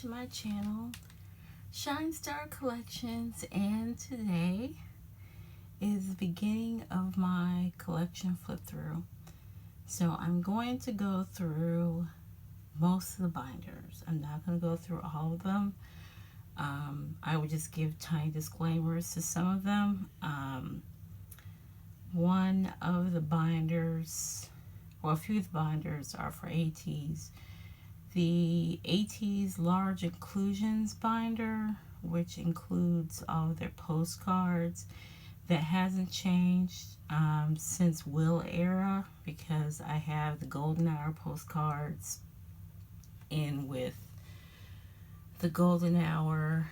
to my channel, Shine Star Collections, and today is the beginning of my collection flip through. So I'm going to go through most of the binders. I'm not going to go through all of them. I would just give tiny disclaimers to some of them. One of the binders, well, a few of the binders are for ATEEZ. The ATEEZ Large Inclusions binder, which includes all of their postcards, that hasn't changed since Will era, because I have the Golden Hour postcards in with the Golden Hour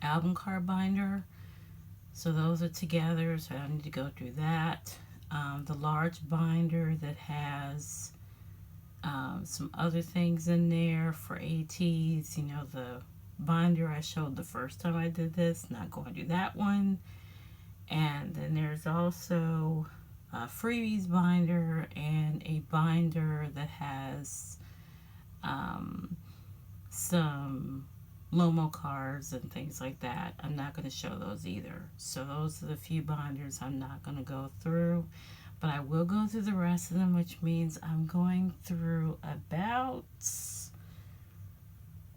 album card binder. So those are together, so I don't need to go through that. The large binder that has some other things in there for ATEEZ, you know, the binder I showed the first time I did this, not going to do that one. And then there's also a freebies binder and a binder that has some Lomo cards and things like that. I'm not going to show those either. So those are the few binders I'm not going to go through. But I will go through the rest of them, which means I'm going through about,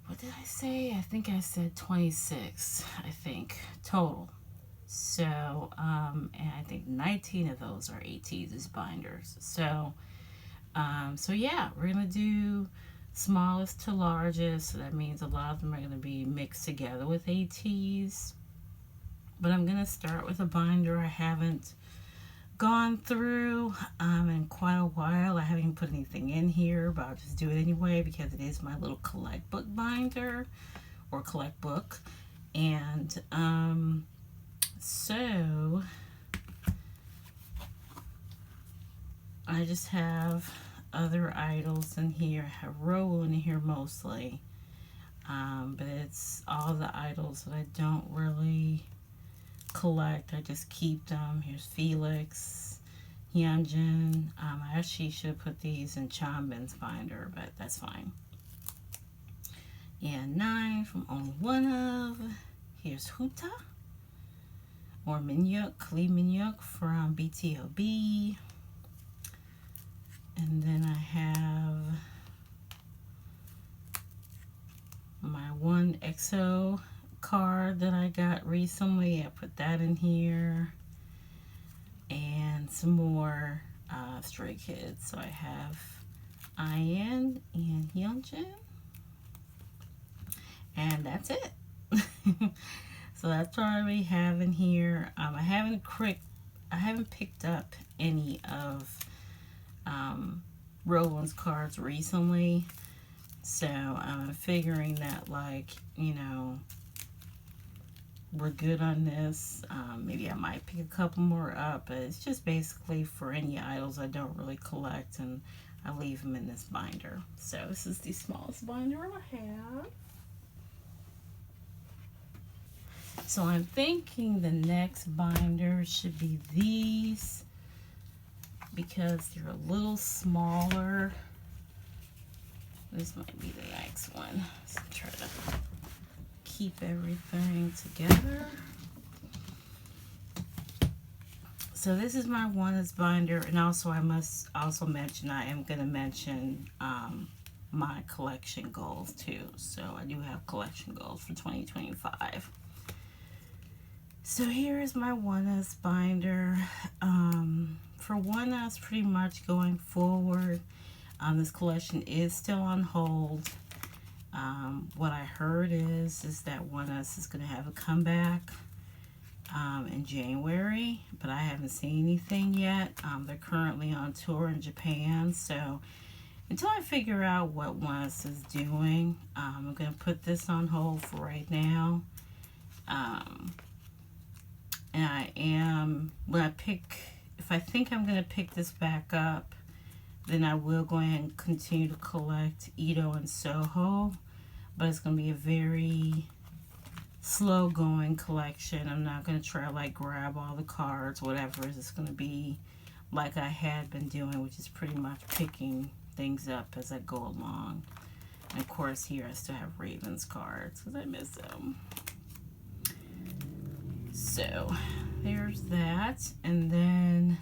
what did I say? I think I said 26, I think, total. So, and I think 19 of those are ATEEZ binders. So yeah, we're going to do smallest to largest. So that means a lot of them are going to be mixed together with ATEEZ. But I'm going to start with a binder I haven't gone through in quite a while. I haven't even put anything in here, but I'll just do it anyway because it is my little collect book binder, or collect book. And so I just have other idols in here. I have Rowo in here mostly, but it's all the idols that I don't really collect. I just keep them. Here's Felix, Hyunjin. I actually should have put these in Chanbin's binder, but that's fine. And 9 from Only One Of. Here's Huta, or Minhyuk, Lee Minhyuk from BTOB. And then I have my one EXO card that I got recently. I put that in here, and some more Stray Kids. So I have IN and Hyunjin, and that's it. So that's what I already have in here. I haven't picked up any of Rowan's cards recently, so I'm figuring that, like, you know, we're good on this. Maybe I might pick a couple more up, but it's just basically for any idols I don't really collect, and I leave them in this binder. So this is the smallest binder I have. So I'm thinking the next binder should be these, because they're a little smaller. This might be the next one. So try to keep everything together. So this is my One binder, and also I must also mention, I am going to mention my collection goals too. So I do have collection goals for 2025. So here is my One binder. For One pretty much going forward, this collection is still on hold. What I heard is that One is going to have a comeback in January, but I haven't seen anything yet. They're currently on tour in Japan, so until I figure out what One is doing, I'm going to put this on hold for right now. And I am, if I think I'm going to pick this back up, then I will go ahead and continue to collect Ito and Soho. But it's going to be a very slow going collection. I'm not going to try to like grab all the cards, whatever. It's going to be like I had been doing, which is pretty much picking things up as I go along. And of course, here I still have Ravens cards because I miss them. So there's that. And then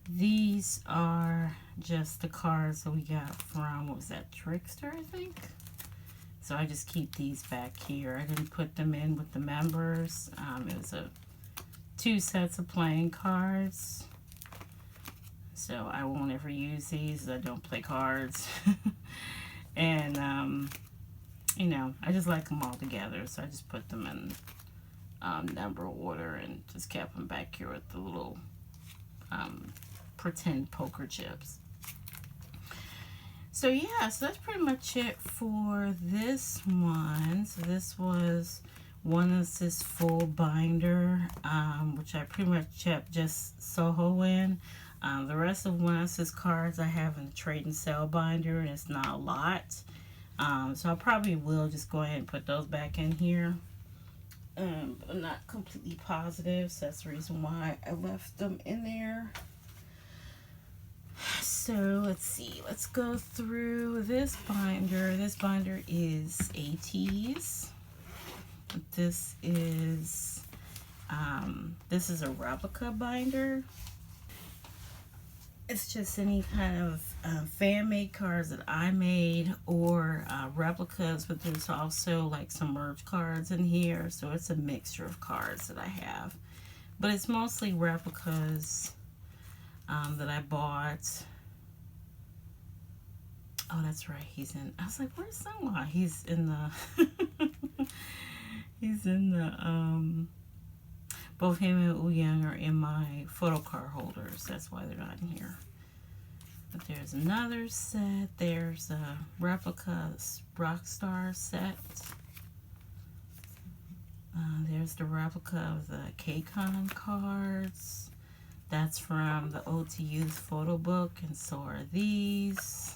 these are just the cards that we got from, what was that, Trickster, I think? So I just keep these back here. I didn't put them in with the members. It was two sets of playing cards. So I won't ever use these. I don't play cards. And, you know, I just like them all together. So I just put them in number order and just kept them back here with the little pretend poker chips. So yeah, so that's pretty much it for this one. So this was one is this full binder, which I pretty much kept just Soho in. The rest of one is his cards I have in the trade and sell binder, and it's not a lot. So I probably will just go ahead and put those back in here. I'm not completely positive, so that's the reason why I left them in there. So let's see, let's go through this binder. This binder is ATEEZ. This is a replica binder. It's just any kind of fan-made cards that I made or replicas, but there's also like some merge cards in here. So it's a mixture of cards that I have. But it's mostly replicas that I bought. Oh, that's right. He's in. I was like, where's Sungwa? He's in the. He's in the. Both him and Ouyang are in my photo card holders. That's why they're not in here. But there's another set. There's a replica Rockstar set. There's the replica of the kaykay cards. That's from the ATEEZ photo book, and so are these.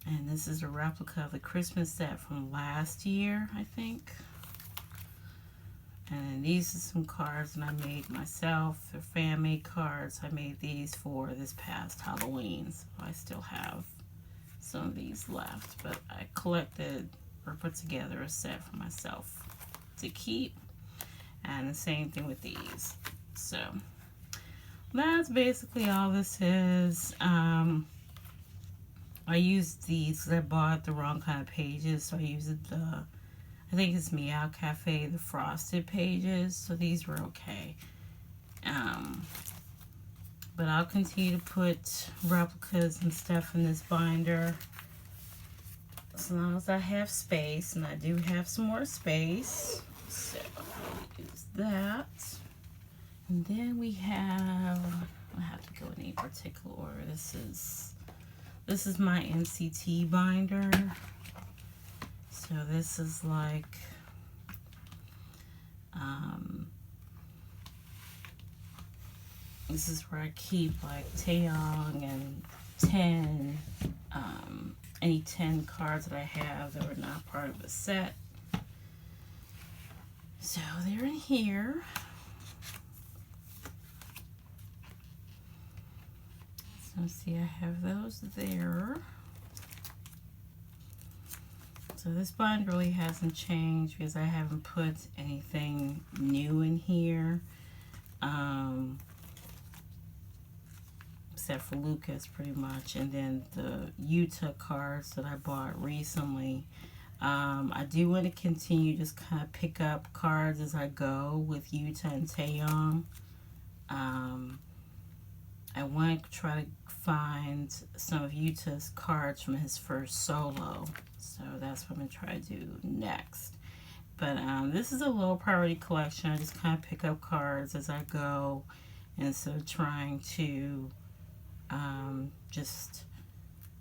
And this is a replica of the Christmas set from last year, I think. And these are some cards that I made myself. They're fan-made cards. I made these for this past Halloween, so I still have some of these left. But I collected or put together a set for myself to keep. And the same thing with these. So that's basically all this is. I used these because I bought the wrong kind of pages, so I used the, I think it's Meow Cafe, the frosted pages, so these were okay. But I'll continue to put replicas and stuff in this binder as long as I have space, and I do have some more space. So I'll use that. And then we have, I have to go in any particular order. This is my NCT binder. So this is like, this is where I keep like Taeyong and 10, any 10 cards that I have that were not part of the set. So they're in here. So see, I have those there. So this bind really hasn't changed because I haven't put anything new in here. Except for Lucas pretty much. And then the Utah cards that I bought recently. I do want to continue just kind of pick up cards as I go with Utah and Taeyong. I want to try to find some of Utah's cards from his first solo. So that's what I'm going to try to do next. But this is a low priority collection. I just kind of pick up cards as I go instead of trying to just,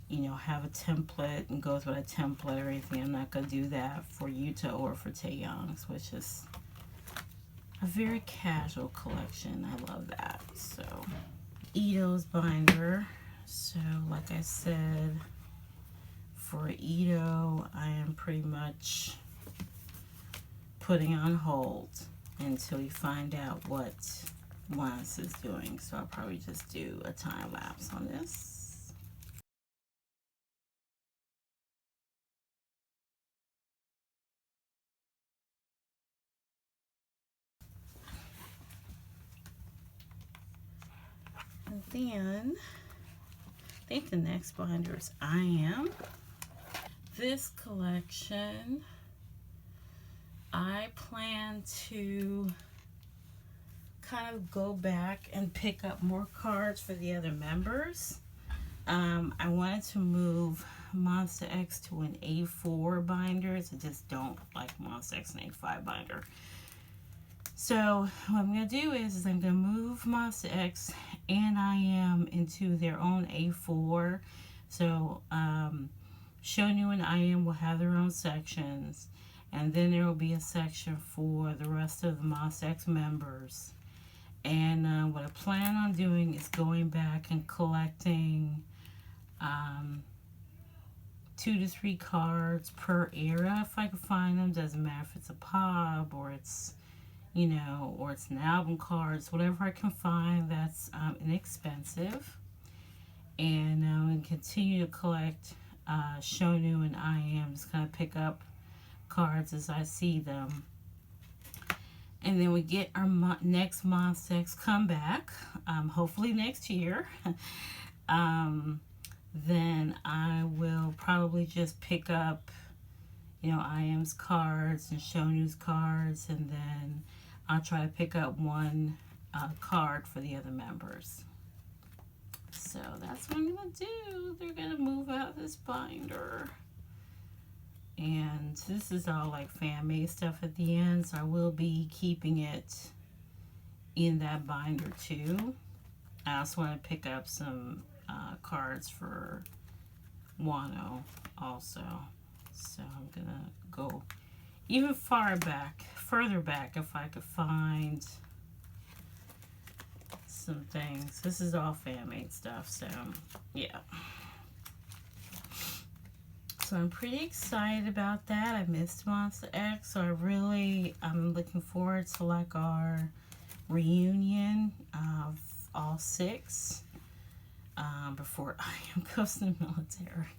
you know, have a template and go through a template or anything. I'm not going to do that for Utah or for Taeyong's, which is a very casual collection. I love that. So Ito's binder. So like I said, for Ito, I am pretty much putting on hold until we find out what Once is doing. So I'll probably just do a time lapse on this. then I think the next binder is I Am. This collection, I plan to kind of go back and pick up more cards for the other members. I wanted to move Monster X to an A4 binder. I just don't like Monster X and A5 binder. So what I'm going to do is I'm going to move Monster X and I Am into their own A4. So Show New and I Am will have their own sections. And then there will be a section for the rest of the Monster X members. And what I plan on doing is going back and collecting 2 to 3 cards per era if I can find them. Doesn't matter if it's a pop or it's, you know, or it's an album cards, whatever I can find that's inexpensive. And continue to collect Show New and I Am. Just kind of pick up cards as I see them. And then we get our next Monster X comeback, hopefully next year. Then I will probably just pick up, you know, I Am's cards and Show New's cards, and then I'll try to pick up one card for the other members. So that's what I'm going to do. They're going to move out this binder. And this is all like fan-made stuff at the end, so I will be keeping it in that binder too. I also want to pick up some cards for Wano also. So I'm going to go even further back if I could find some things. This is all fan-made stuff, so yeah. So I'm pretty excited about that. I missed Monster X, so I'm looking forward to like our reunion of all 6 before I Am goes to the military.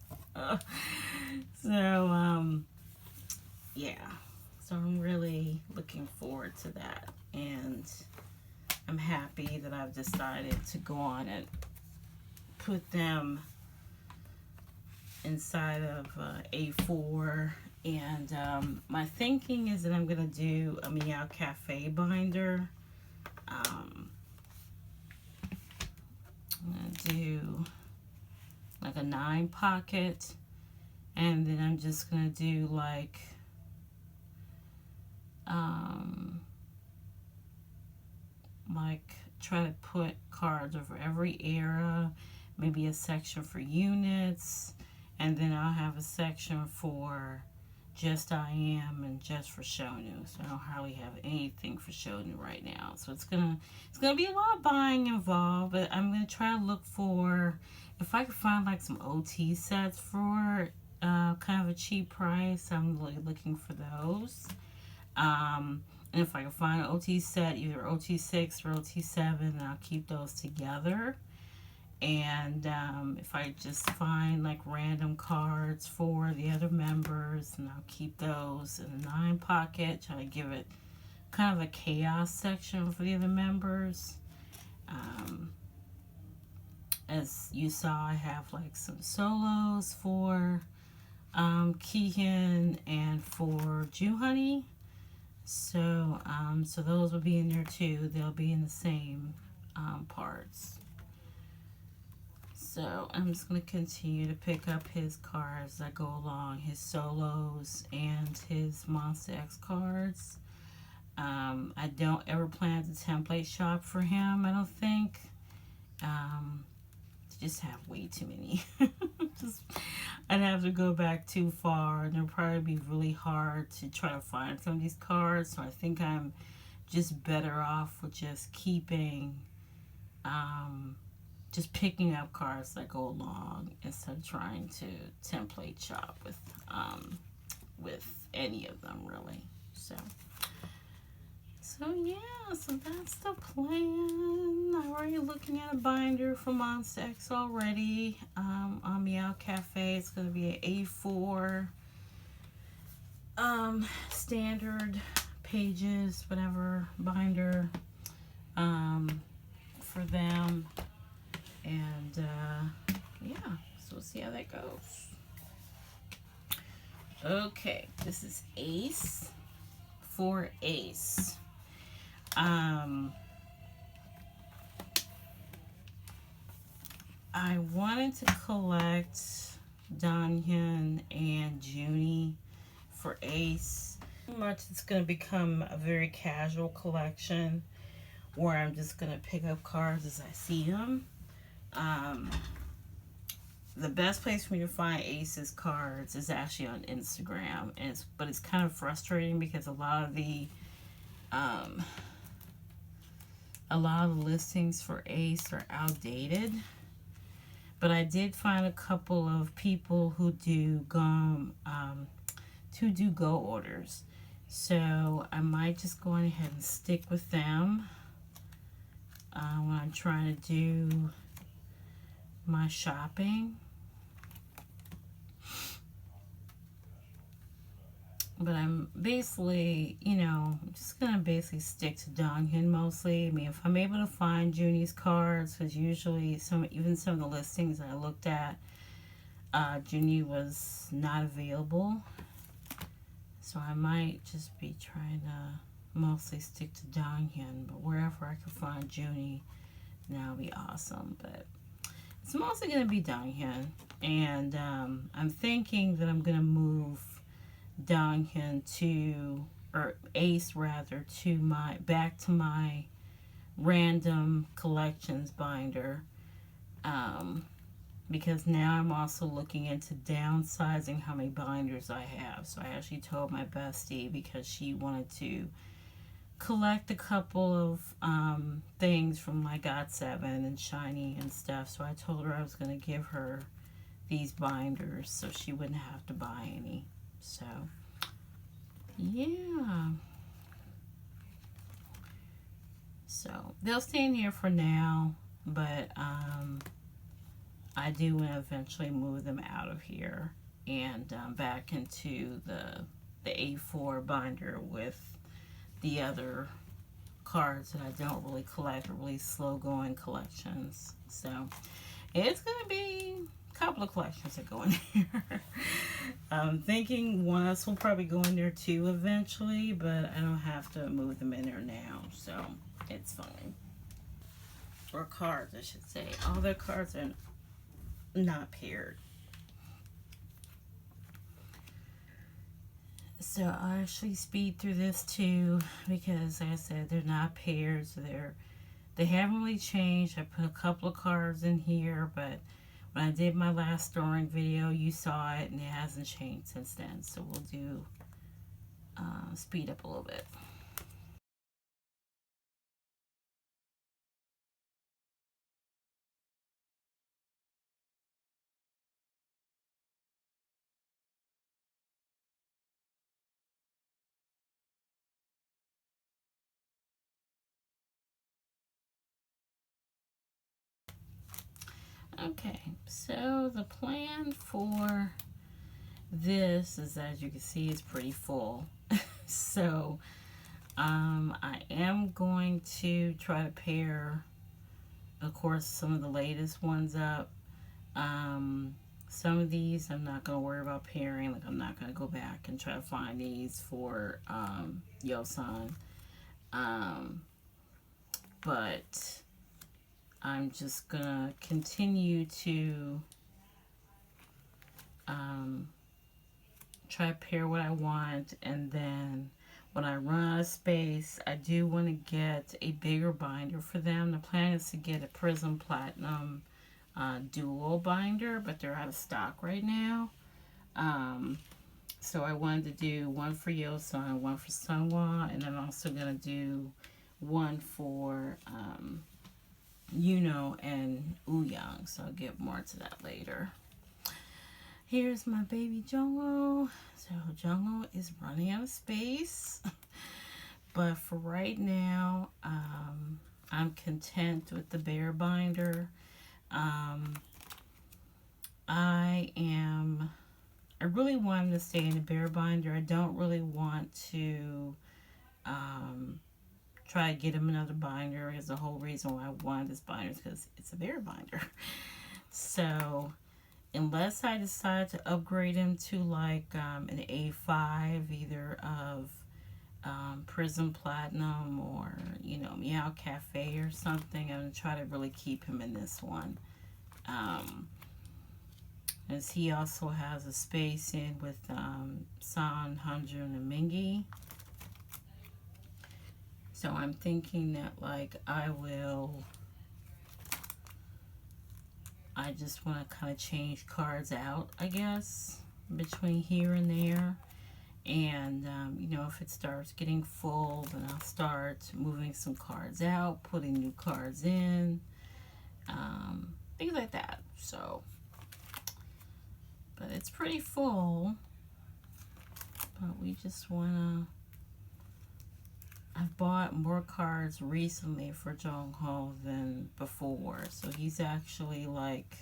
Yeah. So I'm really looking forward to that, and I'm happy that I've decided to go on and put them inside of A4. And my thinking is that I'm going to do a Meow Cafe binder. I'm going to do like a 9 pocket, and then I'm just going to do like try to put cards over every era, maybe a section for units, and then I'll have a section for just I Am and just for Show New. So I don't hardly have anything for Show New right now. So it's gonna be a lot of buying involved, but I'm gonna try to look for, if I could find like some OT sets for kind of a cheap price. I'm really looking for those. And if I can find an OT set, either OT6 or OT7, then I'll keep those together. And if I just find like random cards for the other members, and I'll keep those in a 9 pocket, try to give it kind of a chaos section for the other members. As you saw, I have like some solos for Keegan and for Jew Honey. So those will be in there too. They'll be in the same parts. So I'm just going to continue to pick up his cards as I go along, his solos and his Monster X cards. I don't ever plan to template shop for him, I don't think. Just have way too many. I'd have to go back too far, and it'll probably be really hard to try to find some of these cards. So I think I'm just better off with just keeping, just picking up cards that go along instead of trying to template shop with any of them really. So yeah, so that's the plan. I'm already looking at a binder for Monster X already. On Meow Cafe, it's going to be an A4 standard pages, whatever binder for them. And yeah, so we'll see how that goes. Okay, this is ATEEZ for ACE. I wanted to collect Donghyun and Junie for ACE. Pretty much it's going to become a very casual collection where I'm just going to pick up cards as I see them. The best place for me to find ACE's cards is actually on Instagram, and but it's kind of frustrating because a lot of the listings for ACE are outdated. But I did find a couple of people who do go orders, so I might just go ahead and stick with them when I'm trying to do my shopping. But I'm basically, I'm just going to basically stick to Donghyun mostly. I mean, if I'm able to find Junie's cards, because usually even some of the listings I looked at, Junie was not available. So I might just be trying to mostly stick to Donghyun. But wherever I can find Junie, that would be awesome. But it's mostly going to be Donghyun. And I'm thinking that I'm going to move Donghyun or ACE rather, back to my random collections binder, because now I'm also looking into downsizing how many binders I have. So I actually told my bestie, because she wanted to collect a couple of things from like GOT7 and Shiny and stuff, so I told her I was going to give her these binders so she wouldn't have to buy any. So, yeah. So, they'll stay in here for now, but I do want to eventually move them out of here and back into the A4 binder with the other cards that I don't really collect, or really slow-going collections. So, it's going to be couple of collections that go in here. I'm thinking one else will probably go in there too eventually, but I don't have to move them in there now, so it's fine. Or cards, I should say. All their cards are not paired. So I actually speed through this too, because like I said, they're not paired, so they haven't really changed. I put a couple of cards in here, but when I did my last storing video, you saw it, and it hasn't changed since then. So we'll do speed up a little bit. Okay, so the plan for this is, as you can see, is pretty full. So I am going to try to pair, of course, some of the latest ones up. Some of these I'm not going to worry about pairing. Like, I'm not going to go back and try to find these for Yosan. But I'm just going to continue to try to pair what I want, and then when I run out of space, I do want to get a bigger binder for them. The plan is to get a Prism Platinum dual binder, but they're out of stock right now. So I wanted to do one for Yosan, one for Sunhwa, and I'm also going to do one for Yuno and Ouyang. So I'll get more to that later. Here's my baby Jungwoo. So Jungwoo is running out of space. But for right now, I'm content with the bear binder. I really want him to stay in the bear binder. I don't really want to try to get him another binder. Is the whole reason why I wanted this binder, is because it's a bear binder. So unless I decide to upgrade him to like an A5, either of Prism Platinum or, you know, Meow Cafe or something, I'm going to try to really keep him in this one. As he also has a space in with San, Hunter, and Mingy. So I'm thinking that like I just want to kind of change cards out, I guess, between here and there. And, you know, if it starts getting full, then I'll start moving some cards out, putting new cards in, things like that. So, but it's pretty full. But we just want to... I've bought more cards recently for Jong Ho than before. So he's actually like...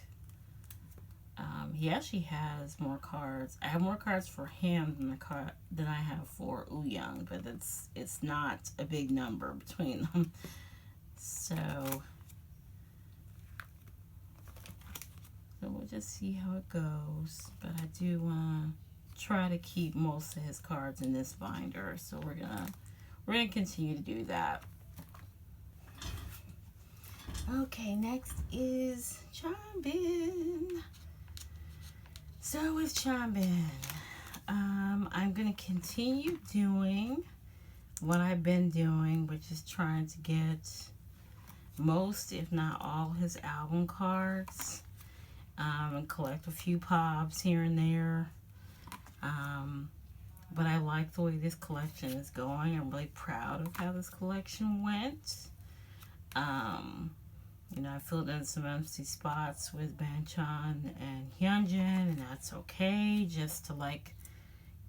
he actually has more cards. I have more cards for him than I have for Young, but it's not a big number between them. So we'll just see how it goes. But I do want to try to keep most of his cards in this binder. So we're gonna continue to do that. Okay, next is Chanbin. So with Chanbin, I'm going to continue doing what I've been doing, which is trying to get most, if not all, his album cards, and collect a few pops here and there. But I like the way this collection is going. I'm really proud of how this collection went. You know, I filled in some empty spots with Banchan and Hyunjin, and that's okay, just to like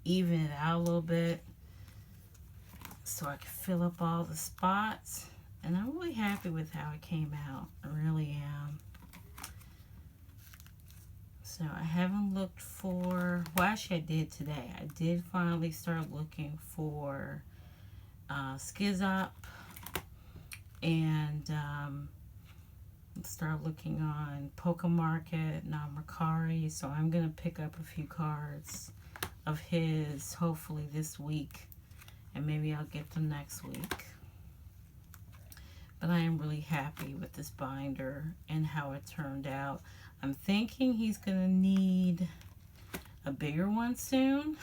even it out a little bit so I can fill up all the spots. And I'm really happy with how it came out. I really am. So I haven't looked for, well, actually I did today. I did finally start looking for Skizop, and start looking on Pokemarket, not Mercari. So I'm going to pick up a few cards of his hopefully this week, and maybe I'll get them next week. But I am really happy with this binder and how it turned out. I'm thinking he's going to need a bigger one soon.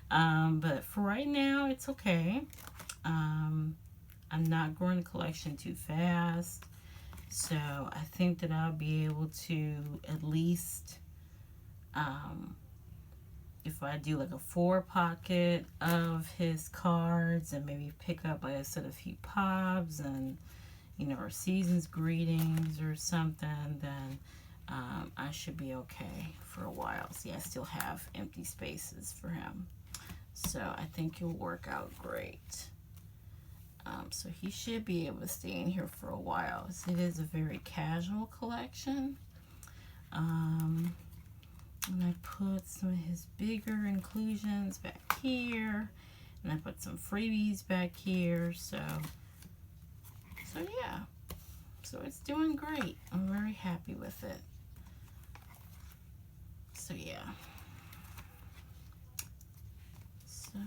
But for right now, it's okay. I'm not growing the collection too fast. So I think that I'll be able to at least, if I do like a 4-pocket of his cards and maybe pick up, like I said, a few pops and, you know, or season's greetings or something, then I should be okay for a while. See, I still have empty spaces for him. So I think it'll work out great. So he should be able to stay in here for a while. So it is a very casual collection. And I put some of his bigger inclusions back here. And I put some freebies back here. So yeah. So it's doing great. I'm very happy with it. So yeah. So...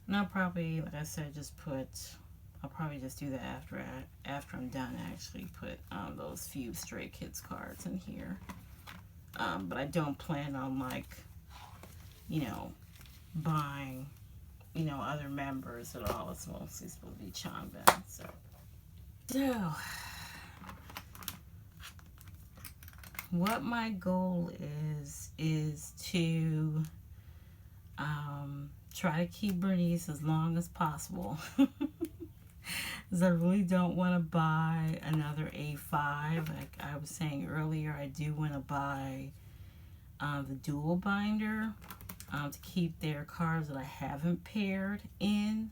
and I'll probably, like I said, I'll probably just do that after I'm done. Actually put those few Stray Kids cards in here. But I don't plan on, like, you know, buying, you know, other members at all. It's mostly supposed to be Chanbin. So what my goal is to try to keep Bernice as long as possible. Because I really don't want to buy another A5. Like I was saying earlier, I do want to buy the dual binder to keep their cards that I haven't paired in.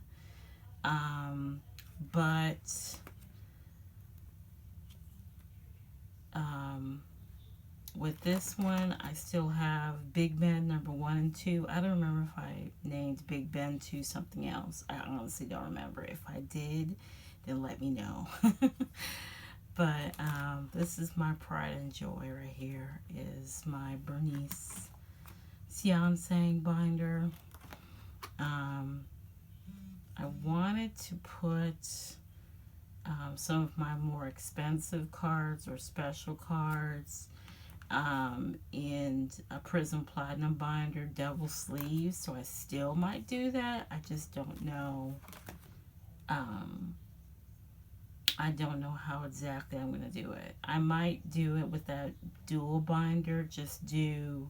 with this one, I still have Big Ben number 1 and 2. I don't remember if I named Big Ben 2 something else. I honestly don't remember. If I did, then let me know. But this is my pride and joy right here, is my Bernice Xiansang binder. I wanted to put some of my more expensive cards or special cards in a Prism Platinum binder, double sleeves, so I still might do that. I just don't know. I don't know how exactly I'm going to do it. I might do it with that dual binder, just do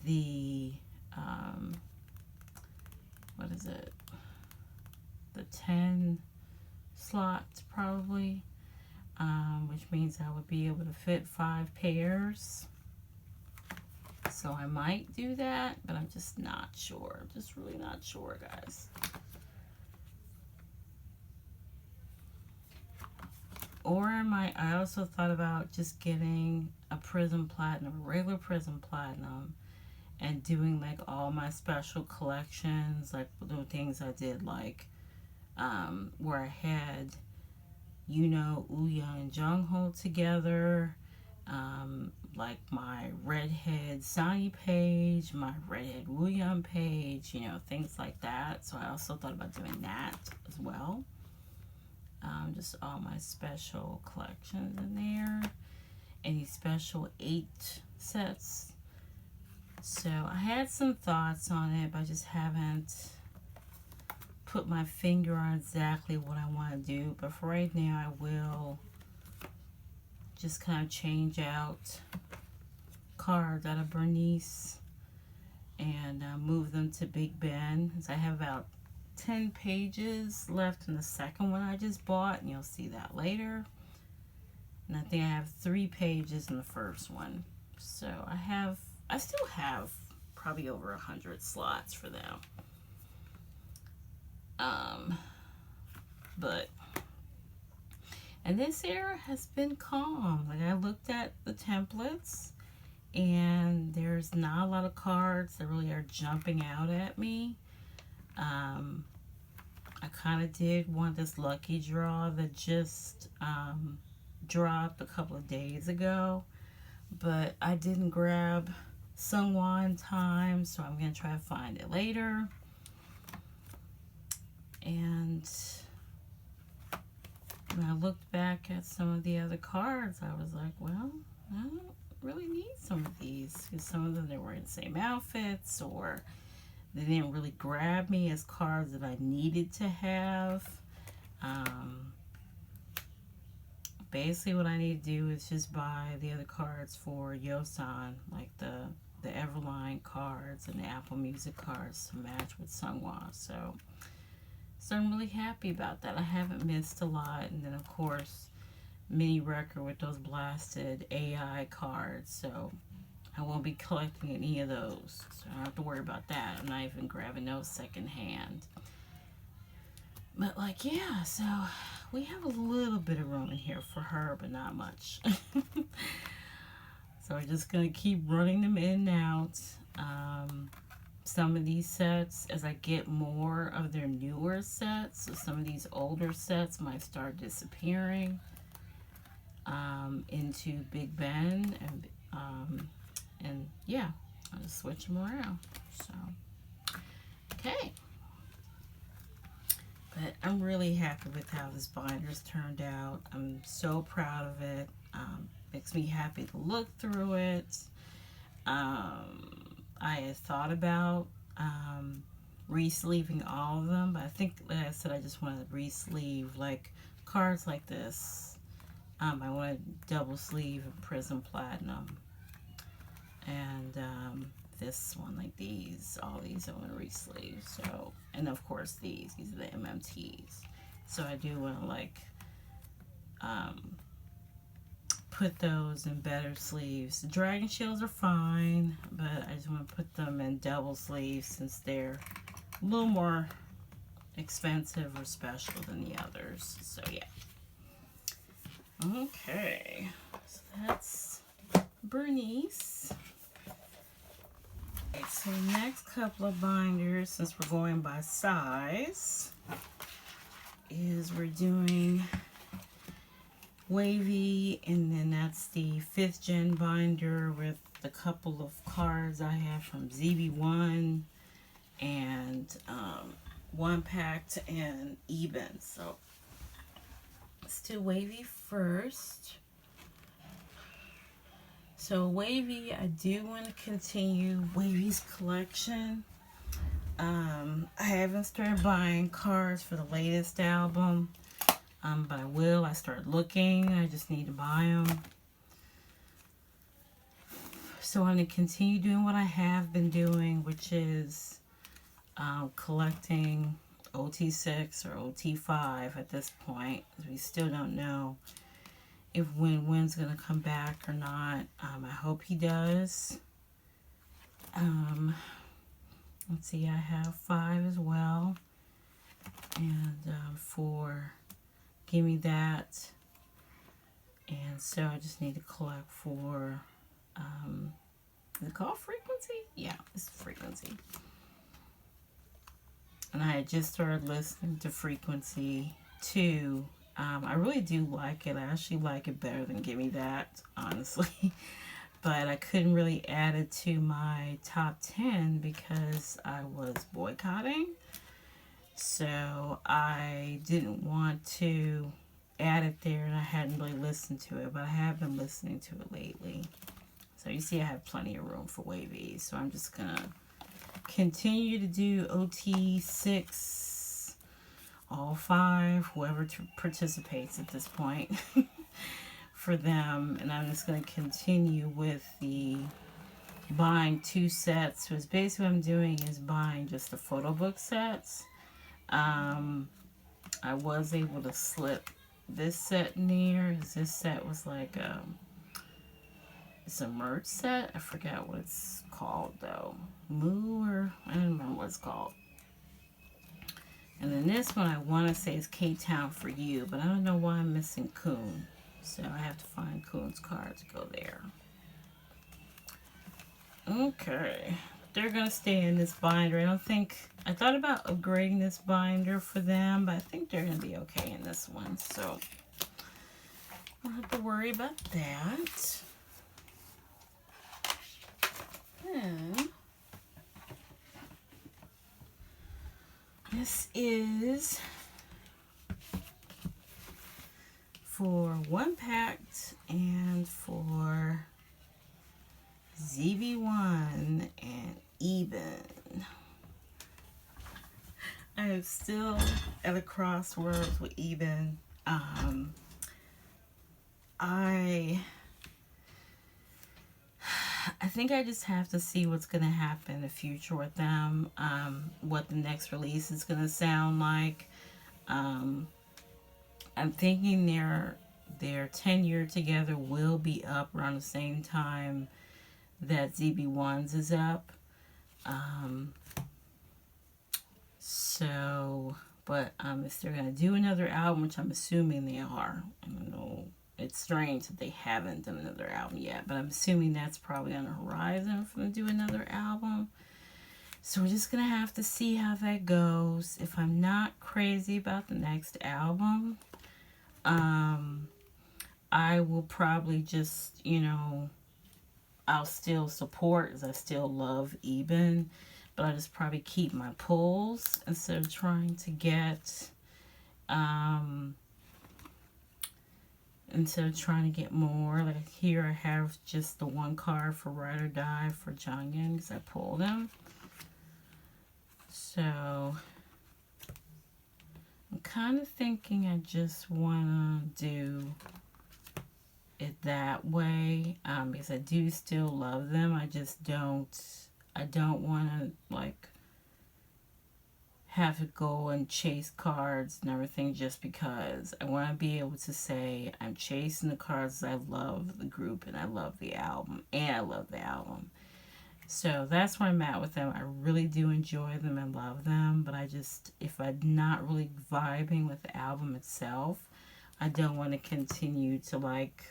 the what is it, the 10 slots probably, which means I would be able to fit 5 pairs. So I might do that, but I'm just not sure. I'm just really not sure, guys. Or I also thought about just getting a Prism Platinum, a regular Prism Platinum, and doing like all my special collections, like the things I did, like where I had, you know, Wooyoung and Jungho together, like my Redhead Sunny page, my Redhead Wooyoung page, you know, things like that. So I also thought about doing that as well. Just all my special collections in there. Any special 8 sets. So I had some thoughts on it, but I just haven't put my finger on exactly what I want to do. But for right now, I will just kind of change out cards out of Bernice and move them to Big Ben. So I have about 10 pages left in the second one I just bought, and you'll see that later. And I think I have 3 pages in the first one. So I still have probably over 100 slots for them. And this era has been calm. Like, I looked at the templates, and there's not a lot of cards that really are jumping out at me. I kind of did want this lucky draw that just dropped a couple of days ago, but I didn't grab Sunghwa in time, so I'm going to try to find it later. And when I looked back at some of the other cards, I was like, well, I don't really need some of these, because some of them, they were in the same outfits, or they didn't really grab me as cards that I needed to have. Basically what I need to do is just buy the other cards for Yosan, like the Everline cards and the Apple Music cards to match with Sunghwa. So I'm really happy about that. I haven't missed a lot. And then of course, mini record with those blasted AI cards. So I won't be collecting any of those. So I don't have to worry about that. I'm not even grabbing those secondhand. But like, yeah, so we have a little bit of room in here for her, but not much. So we're just going to keep running them in and out. Some of these sets, as I get more of their newer sets, so some of these older sets might start disappearing into Big Ben. And yeah, I'll just switch them around. So, okay. But I'm really happy with how this binder's turned out. I'm so proud of it. Makes me happy to look through it. I had thought about re-sleeving all of them, but I think, like I said, I just want to re-sleeve like cards like this. I want to double sleeve a Prism Platinum. And this one, like these, all these I want to re-sleeve. So, and of course these are the MMTs. So I do want to like put those in better sleeves. The Dragon Shields are fine, but I just want to put them in double sleeves since they're a little more expensive or special than the others. So yeah. Okay, so that's Bernice. Okay, so next couple of binders, since we're going by size, is we're doing Wavy, and then that's the 5th gen binder with a couple of cards I have from ZB1 and One Pact and Eben. So let's do Wavy first. So Wavy, I do want to continue Wavy's collection. I haven't started buying cards for the latest album, but I will. I started looking. I just need to buy them. So I'm going to continue doing what I have been doing, which is collecting OT6 or OT5 at this point. We still don't know if Win-Win's going to come back or not. I hope he does. Let's see, I have 5 as well. And for Gimme That. And so I just need to collect for, is it called Frequency? Yeah, it's Frequency. And I had just started listening to Frequency 2. I really do like it. I actually like it better than Gimme That, honestly. But I couldn't really add it to my top 10 because I was boycotting. So I didn't want to add it there, and I hadn't really listened to it, but I have been listening to it lately. So you see I have plenty of room for Wavy. So I'm just going to continue to do OT6, all 5, whoever participates at this point for them. And I'm just going to continue with the buying 2 sets. So it's basically what I'm doing is buying just the photo book sets. I was able to slip this set in there. This set was like it's a merch set. I forgot what it's called though. Moo, or I don't remember what it's called. And then this one I want to say is K-Town for You, but I don't know why I'm missing Coon. So I have to find Coon's card to go there. Okay. They're going to stay in this binder. I thought about upgrading this binder for them, but I think they're going to be okay in this one. So I don't have to worry about that. Then this is for One Pact and for ZB1 and Eben. I am still at a crossroads with Eben. I think I just have to see what's going to happen in the future with them, what the next release is going to sound like. I'm thinking their tenure together will be up around the same time that ZB1's is up. But if they're going to do another album, which I'm assuming they are, I don't know. It's strange that they haven't done another album yet, but I'm assuming that's probably on the horizon for them to do another album. So we're just going to have to see how that goes. If I'm not crazy about the next album, I will probably just, I'll still support, as I still love Eben, but I'll just probably keep my pulls instead of trying to get, more. Like here I have just the one card for Ride or Die for Jonghyun because I pulled him. So I'm kind of thinking I just want to do it that way, because I do still love them. I don't want to have to go and chase cards and everything just because. I want to be able to say I'm chasing the cards. I love the group and I love the album and I love the album. So that's where I'm at with them. I really do enjoy them and love them, but if I'm not really vibing with the album itself, I don't want to continue to, like,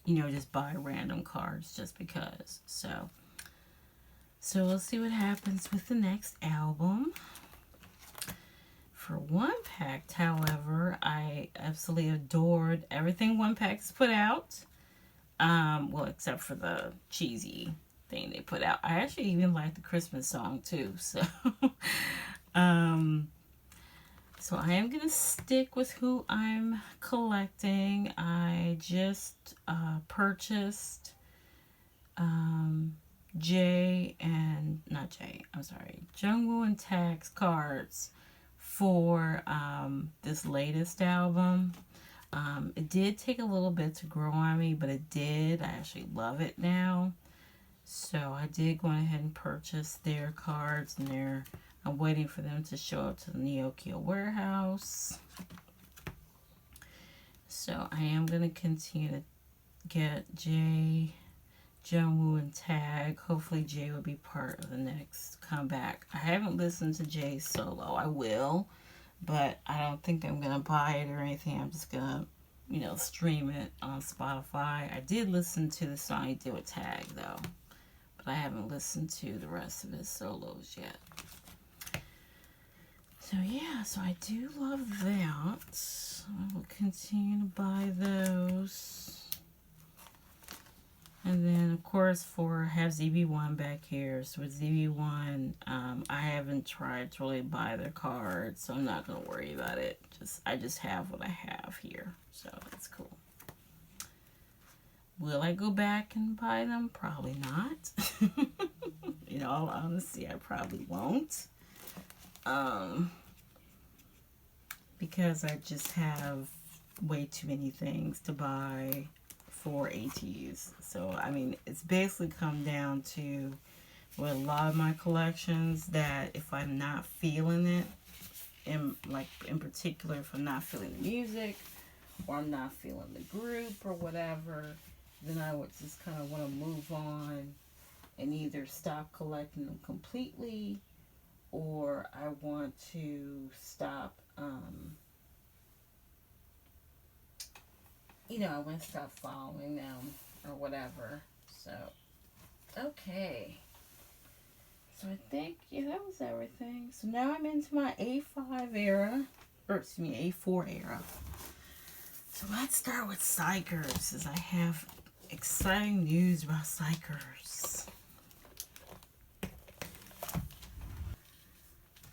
you know, just buy random cards just because. So we'll see what happens with the next album. For One Pact, however, I absolutely adored everything One Pact's put out. Well, except for the cheesy thing they put out. I actually even like the Christmas song too. So, so I am gonna stick with who I'm collecting. I just purchased Jungwoo and Tag's cards for this latest album. It did take a little bit to grow on me, but it did. I actually love it now. So I did go ahead and purchase their cards, and I'm waiting for them to show up to the Neokyo warehouse. So I am going to continue to get Jay, Jungwoo, and Tag. Hopefully Jay will be part of the next comeback. I haven't listened to Jay's solo. I will, but I don't think I'm going to buy it or anything. I'm just going to, you know, stream it on Spotify. I did listen to the song he did with Tag, though, but I haven't listened to the rest of his solos yet. So, yeah, so I do love that. I will continue to buy those. And then, of course, I have ZB1 back here. So with ZB1, I haven't tried to really buy their cards, so I'm not going to worry about it. I just have what I have here, so that's cool. Will I go back and buy them? Probably not. In all honesty, I probably won't. Because I just have way too many things to buy for ATEEZ. So, I mean, it's basically come down to, with a lot of my collections, that if I'm not feeling it, in particular, if I'm not feeling the music, or I'm not feeling the group, or whatever, then I would just kind of want to move on and either stop collecting them completely, or I want to stop, I want to stop following them or whatever. So, okay. So I think, that was everything. So now I'm into my A5 era, or excuse me, A4 era. So let's start with Psychers, as I have exciting news about Psychers.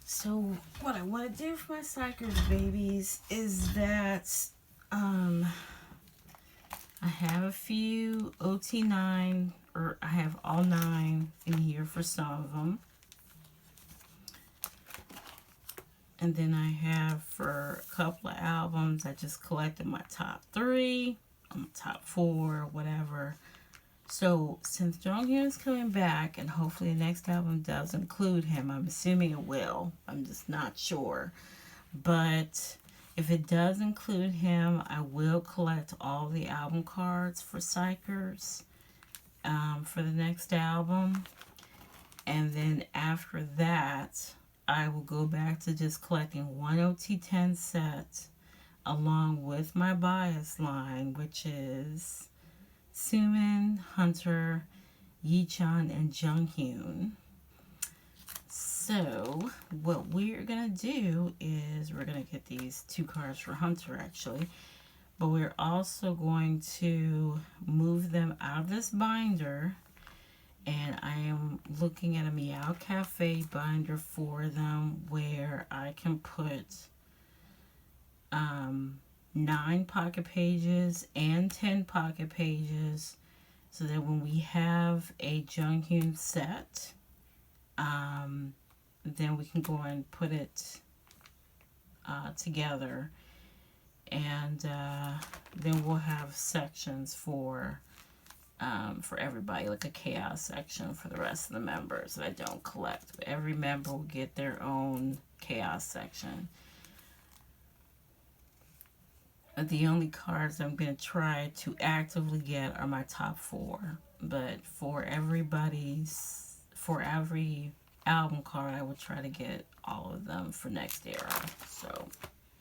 So what I want to do for my Psychers babies is that I have a few OT9, or I have all 9 in here for some of them. And then I have, for a couple of albums, I just collected my top 3, top 4, whatever. So since Jonghyun is coming back, and hopefully the next album does include him, I'm assuming it will. I'm just not sure. But if it does include him, I will collect all the album cards for Psychers for the next album. And then after that, I will go back to just collecting one OT10 set along with my bias line, which is Sumin, Hunter, Yichan, and Junghyun. So what we're going to do is we're going to get these 2 cards for Hunter, actually. But we're also going to move them out of this binder. And I am looking at a Meow Cafe binder for them, where I can put 9 pocket pages and 10 pocket pages, so that when we have a Junghyun set, then we can go and put it together, and then we'll have sections for everybody, like a chaos section for the rest of the members that I don't collect. But every member will get their own chaos section. The only cards I'm going to try to actively get are my top 4. But for every album card, I will try to get all of them for next era. So,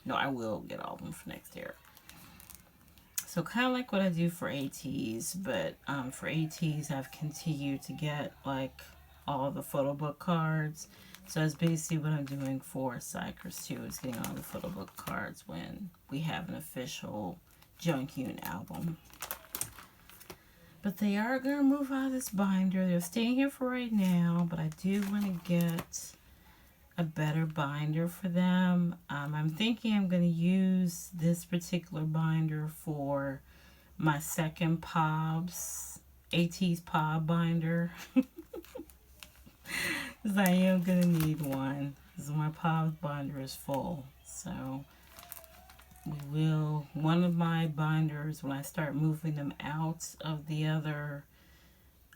No, I will get all of them for next year. So kind of like what I do for ATEEZ, but for ATEEZ I've continued to get like all the photo book cards. So that's basically what I'm doing for Psychers too, is getting all the photo book cards when we have an official Junghyun album. But they are going to move out of this binder. They're staying here for right now, but I do want to get a better binder for them. I'm thinking I'm going to use this particular binder for my second POBs, ATEEZ POB binder. Because I am going to need one, because my POB binder is full. So we will, one of my binders, when I start moving them out of the other,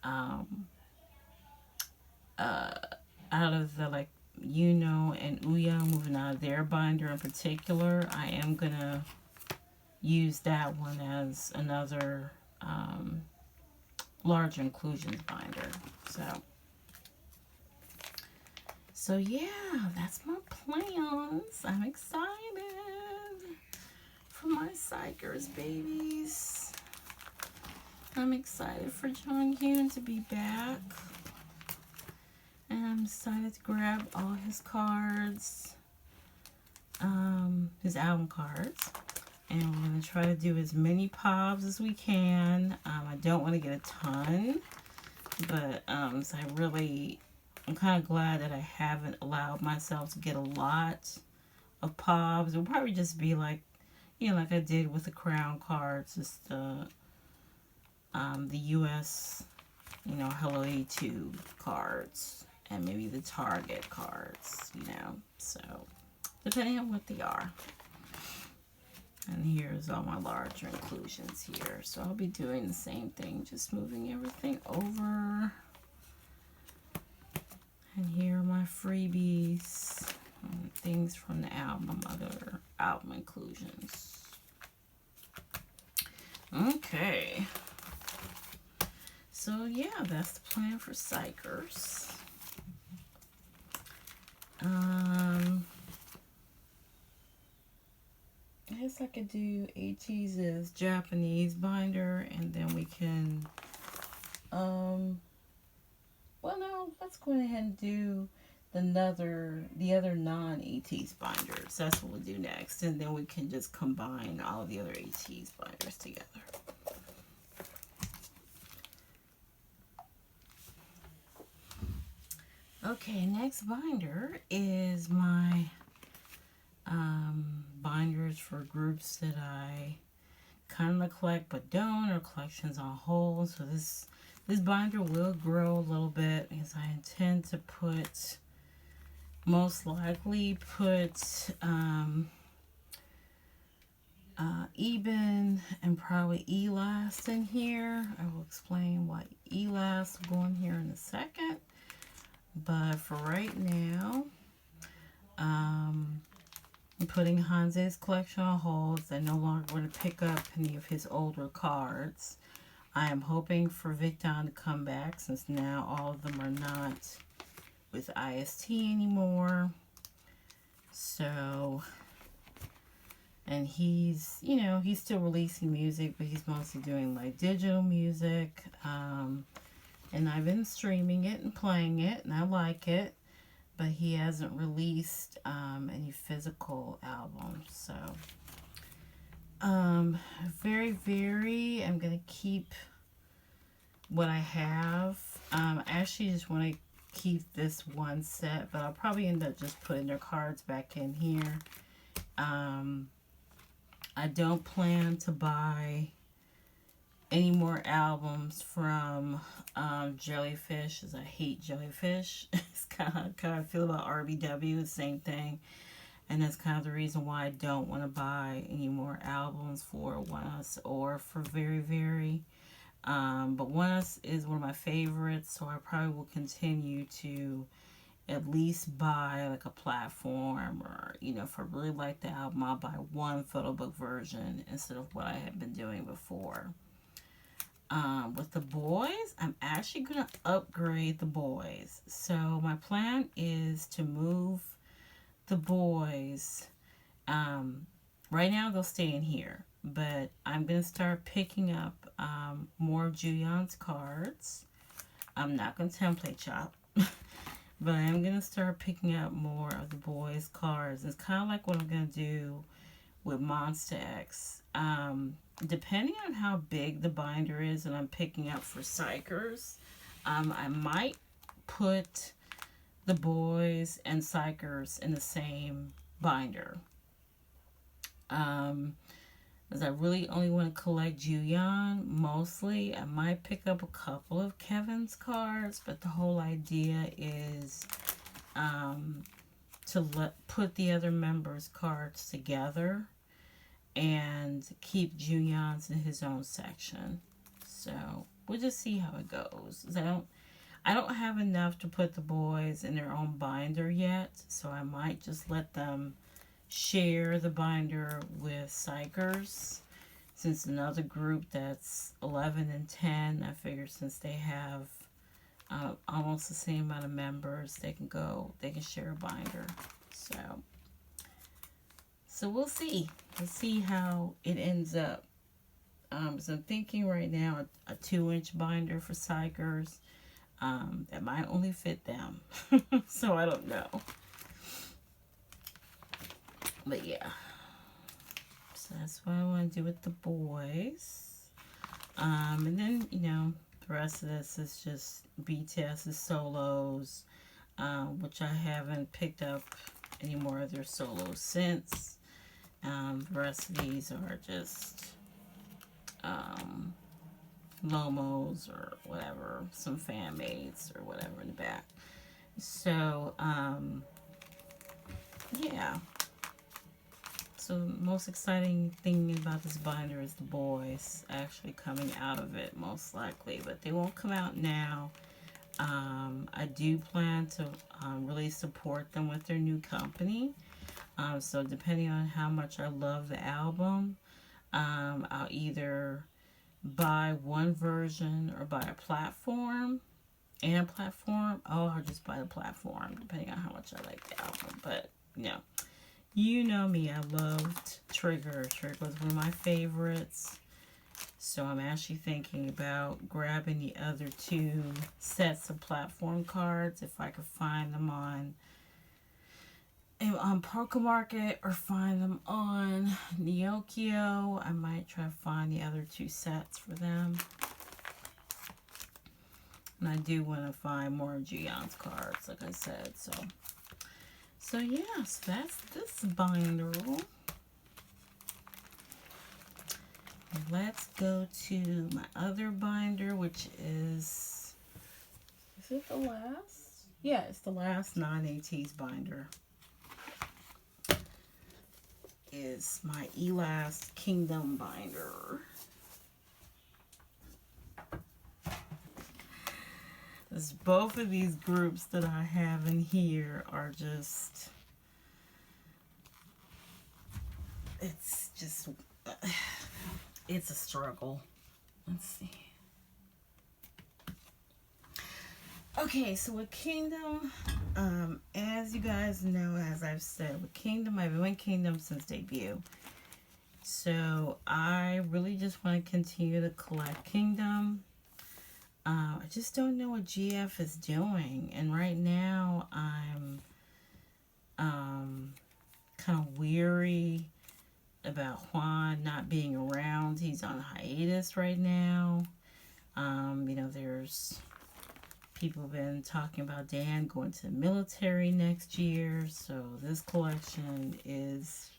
out of the like Yuno and Ouya, moving out of their binder in particular, I am going to use that one as another large inclusions binder. So yeah, that's my plans. I'm excited for my Psychers babies. I'm excited for Junghyun to be back. And I'm excited to grab all his cards, his album cards. And we're going to try to do as many POBs as we can. I don't want to get a ton, but so I'm kind of glad that I haven't allowed myself to get a lot of POBs. It'll probably just be like, you know, like I did with the Crown cards, just the US, you know, Hello A2 cards, and maybe the Target cards, you know, so depending on what they are. And here's all my larger inclusions here. So I'll be doing the same thing, just moving everything over. And here are my freebies, things from the album, other album inclusions. Okay. So yeah, that's the plan for Psychers. I guess I could do ATEEZ's Japanese binder, and then we can, well, no, let's go ahead and do the other non-ATEEZ binders. That's what we'll do next, and then we can just combine all of the other ATEEZ binders together. Okay, next binder is my binders for groups that I kind of collect but don't, or collections on hold. So this binder will grow a little bit because I intend to put, most likely put Eben and probably Elast in here. I will explain why Elast will go in here in a second. But for right now, I'm putting Hanze's collection on hold. I no longer want to pick up any of his older cards. I am hoping for Victon to come back, since now all of them are not with IST anymore. So, and he's, you know, he's still releasing music, but he's mostly doing like digital music. And I've been streaming it and playing it, and I like it. But he hasn't released any physical albums. So, I'm going to keep what I have. I actually just want to keep this one set, but I'll probably end up just putting their cards back in here. I don't plan to buy any more albums from Jellyfish, as I hate Jellyfish. It's kind of how I feel about RBW, the same thing. And that's kind of the reason why I don't want to buy any more albums for ONEUS or for Very Very. But ONEUS is one of my favorites, so I probably will continue to at least buy like a platform, or, you know, if I really like the album, I'll buy one photo book version instead of what I had been doing before. With the boys, I'm actually going to upgrade the boys. So my plan is to move the boys Right now they'll stay in here, but I'm going to start picking up more of Juyeon's cards. I'm not going to template shop, but I am going to start picking up more of the boys' cards. It's kind of like what I'm going to do with Monster X. Depending on how big the binder is that I'm picking up for Psychers, I might put the boys and Psychers in the same binder. As I really only want to collect Juyeon, mostly. I might pick up a couple of Kevin's cards, but the whole idea is to put the other members' cards together and keep Juyeon's in his own section. So we'll just see how it goes. I don't have enough to put the boys in their own binder yet, so I might just let them share the binder with Psychers. Since another group that's 11 and 10, I figure since they have almost the same amount of members, they can share a binder. So we'll see. We'll see how it ends up. So I'm thinking right now a 2-inch binder for Psychers. That might only fit them. So I don't know. But yeah. So that's what I want to do with the boys. And then, the rest of this is just BTS's solos, which I haven't picked up any more of their solos since. The rest of these are just Lomos or whatever, some fan maids or whatever in the back. So, yeah. So the most exciting thing about this binder is the boys actually coming out of it, most likely. But they won't come out now. I do plan to really support them with their new company. So depending on how much I love the album, I'll either buy one version or buy a platform and platform. Oh, I'll just buy the platform, depending on how much I like the album. But, you know me, I loved Trigger. Trigger was one of my favorites. So I'm actually thinking about grabbing the other 2 sets of platform cards if I could find them on Poker Market or find them on Neokio. I might try to find the other 2 sets for them. And I do want to find more of Juyeon's cards, like I said. So yes, that's this binder. Let's go to my other binder, which is it the last? Yeah, it's the last non-ATEEZ binder. Is my Elast Kingdom binder. Both of these groups that I have in here are just, it's a struggle. Let's see. Okay, so with Kingdom, as you guys know, as I've said, with Kingdom, I've been with Kingdom since debut. So I really just want to continue to collect Kingdom. I just don't know what GF is doing. And right now, I'm kind of weary about Juan not being around. He's on hiatus right now. There's people have been talking about Dan going to the military next year. So this collection is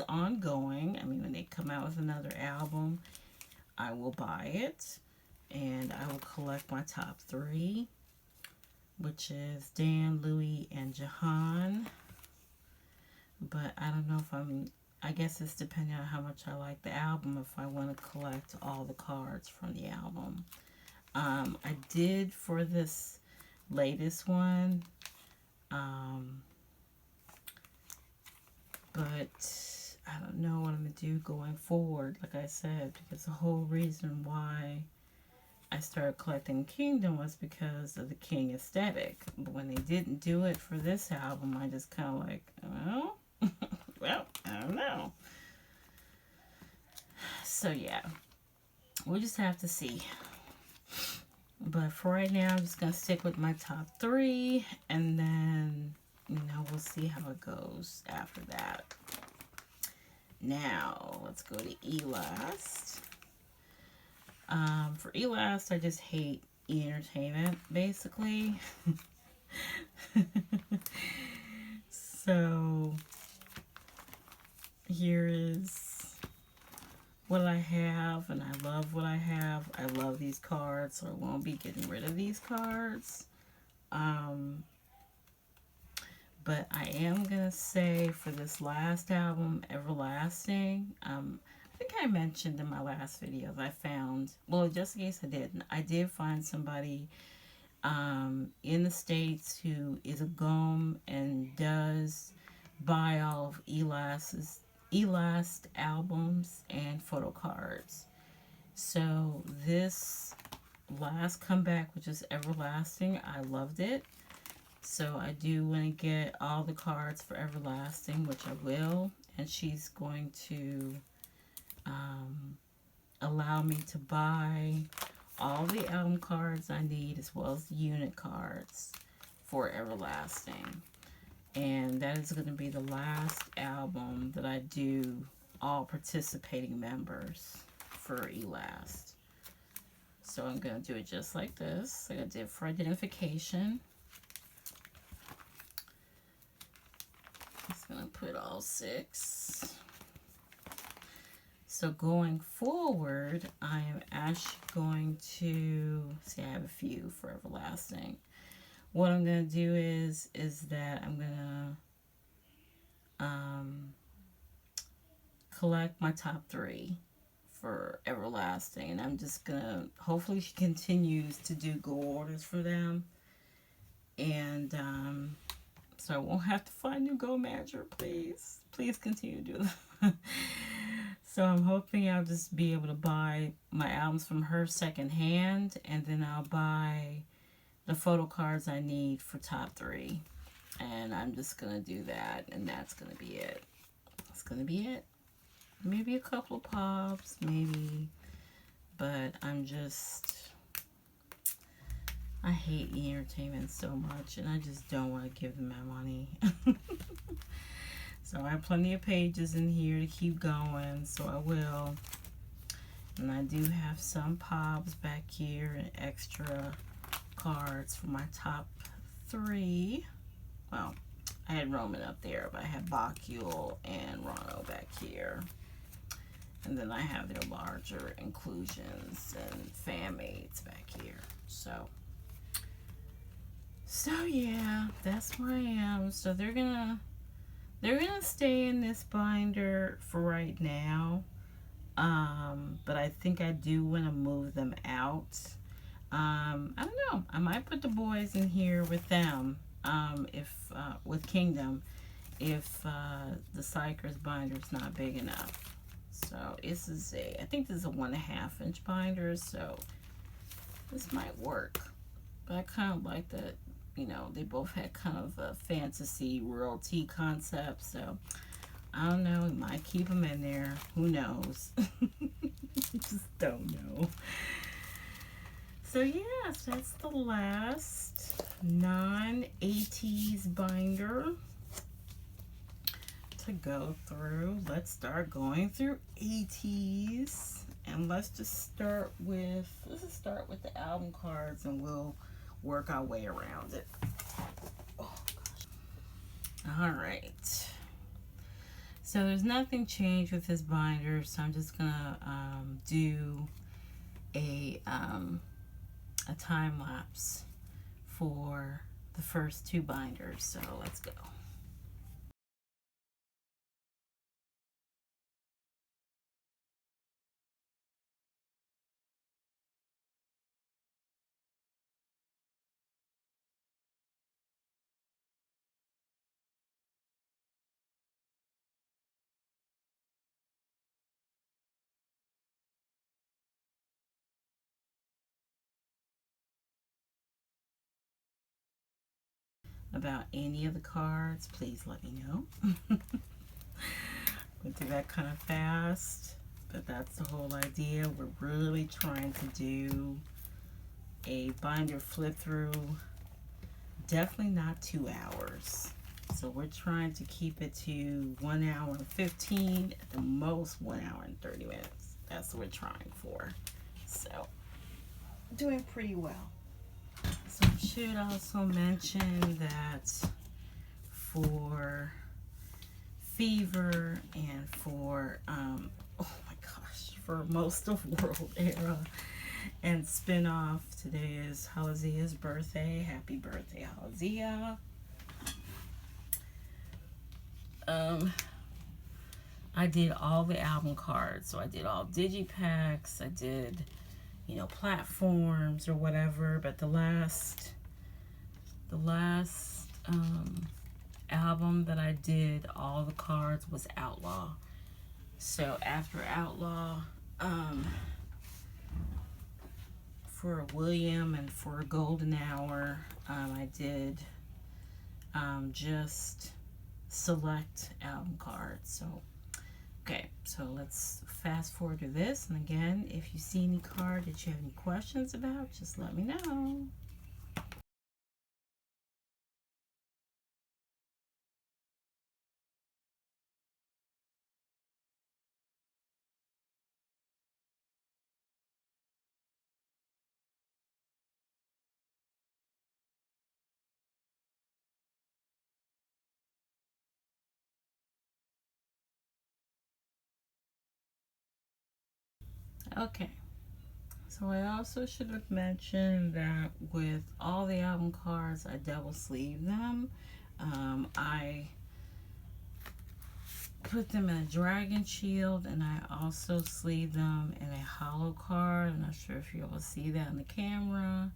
ongoing. I mean, when they come out with another album, I will buy it. And I will collect my top 3, which is Dan, Louis, and Jahan. But I don't know if I guess it's depending on how much I like the album, if I want to collect all the cards from the album. I did for this latest one, but I don't know what I'm going to do going forward, like I said, because the whole reason why I started collecting Kingdom was because of the King aesthetic. But when they didn't do it for this album, I just kind of like, well, don't know. So yeah, we'll just have to see. But for right now, I'm just gonna stick with my top 3, and then we'll see how it goes after that. Now let's go to Elast. For Elast, I just hate entertainment basically. So here is what I have, and I love what I have. I love these cards, so I won't be getting rid of these cards. But I am gonna say for this last album, Everlasting, I think I mentioned in my last video that I found, well, just in case I didn't, I did find somebody in the States who is a GOM and does buy all of Elast albums and photo cards. So this last comeback, which is Everlasting, I loved it. So I do want to get all the cards for Everlasting, which I will. And she's going to allow me to buy all the album cards I need, as well as the unit cards for Everlasting. And that is going to be the last album that I do all participating members for Elast. So I'm going to do it just like this, like I did for identification. Just going to put all 6. So going forward, I am actually going to, see, I have a few for Everlasting. What I'm going to do is that I'm going to collect my top 3 for Everlasting. And I'm just going to, hopefully she continues to do go orders for them. And so I won't have to find a new Go manager, please. Please continue to do that. So I'm hoping I'll just be able to buy my albums from her secondhand, and then I'll buy the photo cards I need for top 3. And I'm just going to do that, and that's going to be it. That's going to be it. Maybe a couple of pops, maybe. But I hate entertainment so much, and I just don't want to give them my money. So I have plenty of pages in here to keep going, so I will. And I do have some pops back here and extra cards for my top 3. Well, I had Roman up there, but I have Bakul and Rano back here. And then I have their larger inclusions and fan mates back here. So yeah, that's where I am. So they're gonna stay in this binder for right now. But I think I do want to move them out. I don't know. I might put the boys in here with them. With Kingdom, if the Psychers binder is not big enough. So I think this is a 1.5 inch binder, so this might work. But I kind of like that, they both had kind of a fantasy royalty concept, so I don't know, we might keep them in there. Who knows? Just don't know. So yes, that's the last non-ATEEZ binder to go through. Let's start going through ATEEZ, and let's start with the album cards, and we'll work our way around it. Oh gosh. All right. So there's nothing changed with this binder, so I'm just gonna do a time lapse for the first 2 binders. So let's go. About any of the cards, please let me know. Went through that kind of fast, but that's the whole idea. We're really trying to do a binder flip through, definitely not 2 hours. So we're trying to keep it to 1 hour and 15, at the most 1 hour and 30 minutes. That's what we're trying for. So, doing pretty well. So I should also mention that for Fever and for, oh my gosh, for most of World Era and spinoff, today is Halazia's birthday. Happy birthday, Halazia. I did all the album cards. So I did all digipacks. I did, you know, platforms or whatever. But the last album that I did all the cards was Outlaw. So after Outlaw, for William and for Golden Hour, I did just select album cards. So okay, so let's fast forward to this. And again, if you see any card that you have any questions about, just let me know. Okay, so I also should have mentioned that with all the album cards, I double sleeve them. I put them in a dragon shield, and I also sleeve them in a hollow card. I'm not sure if you're able to see that on the camera,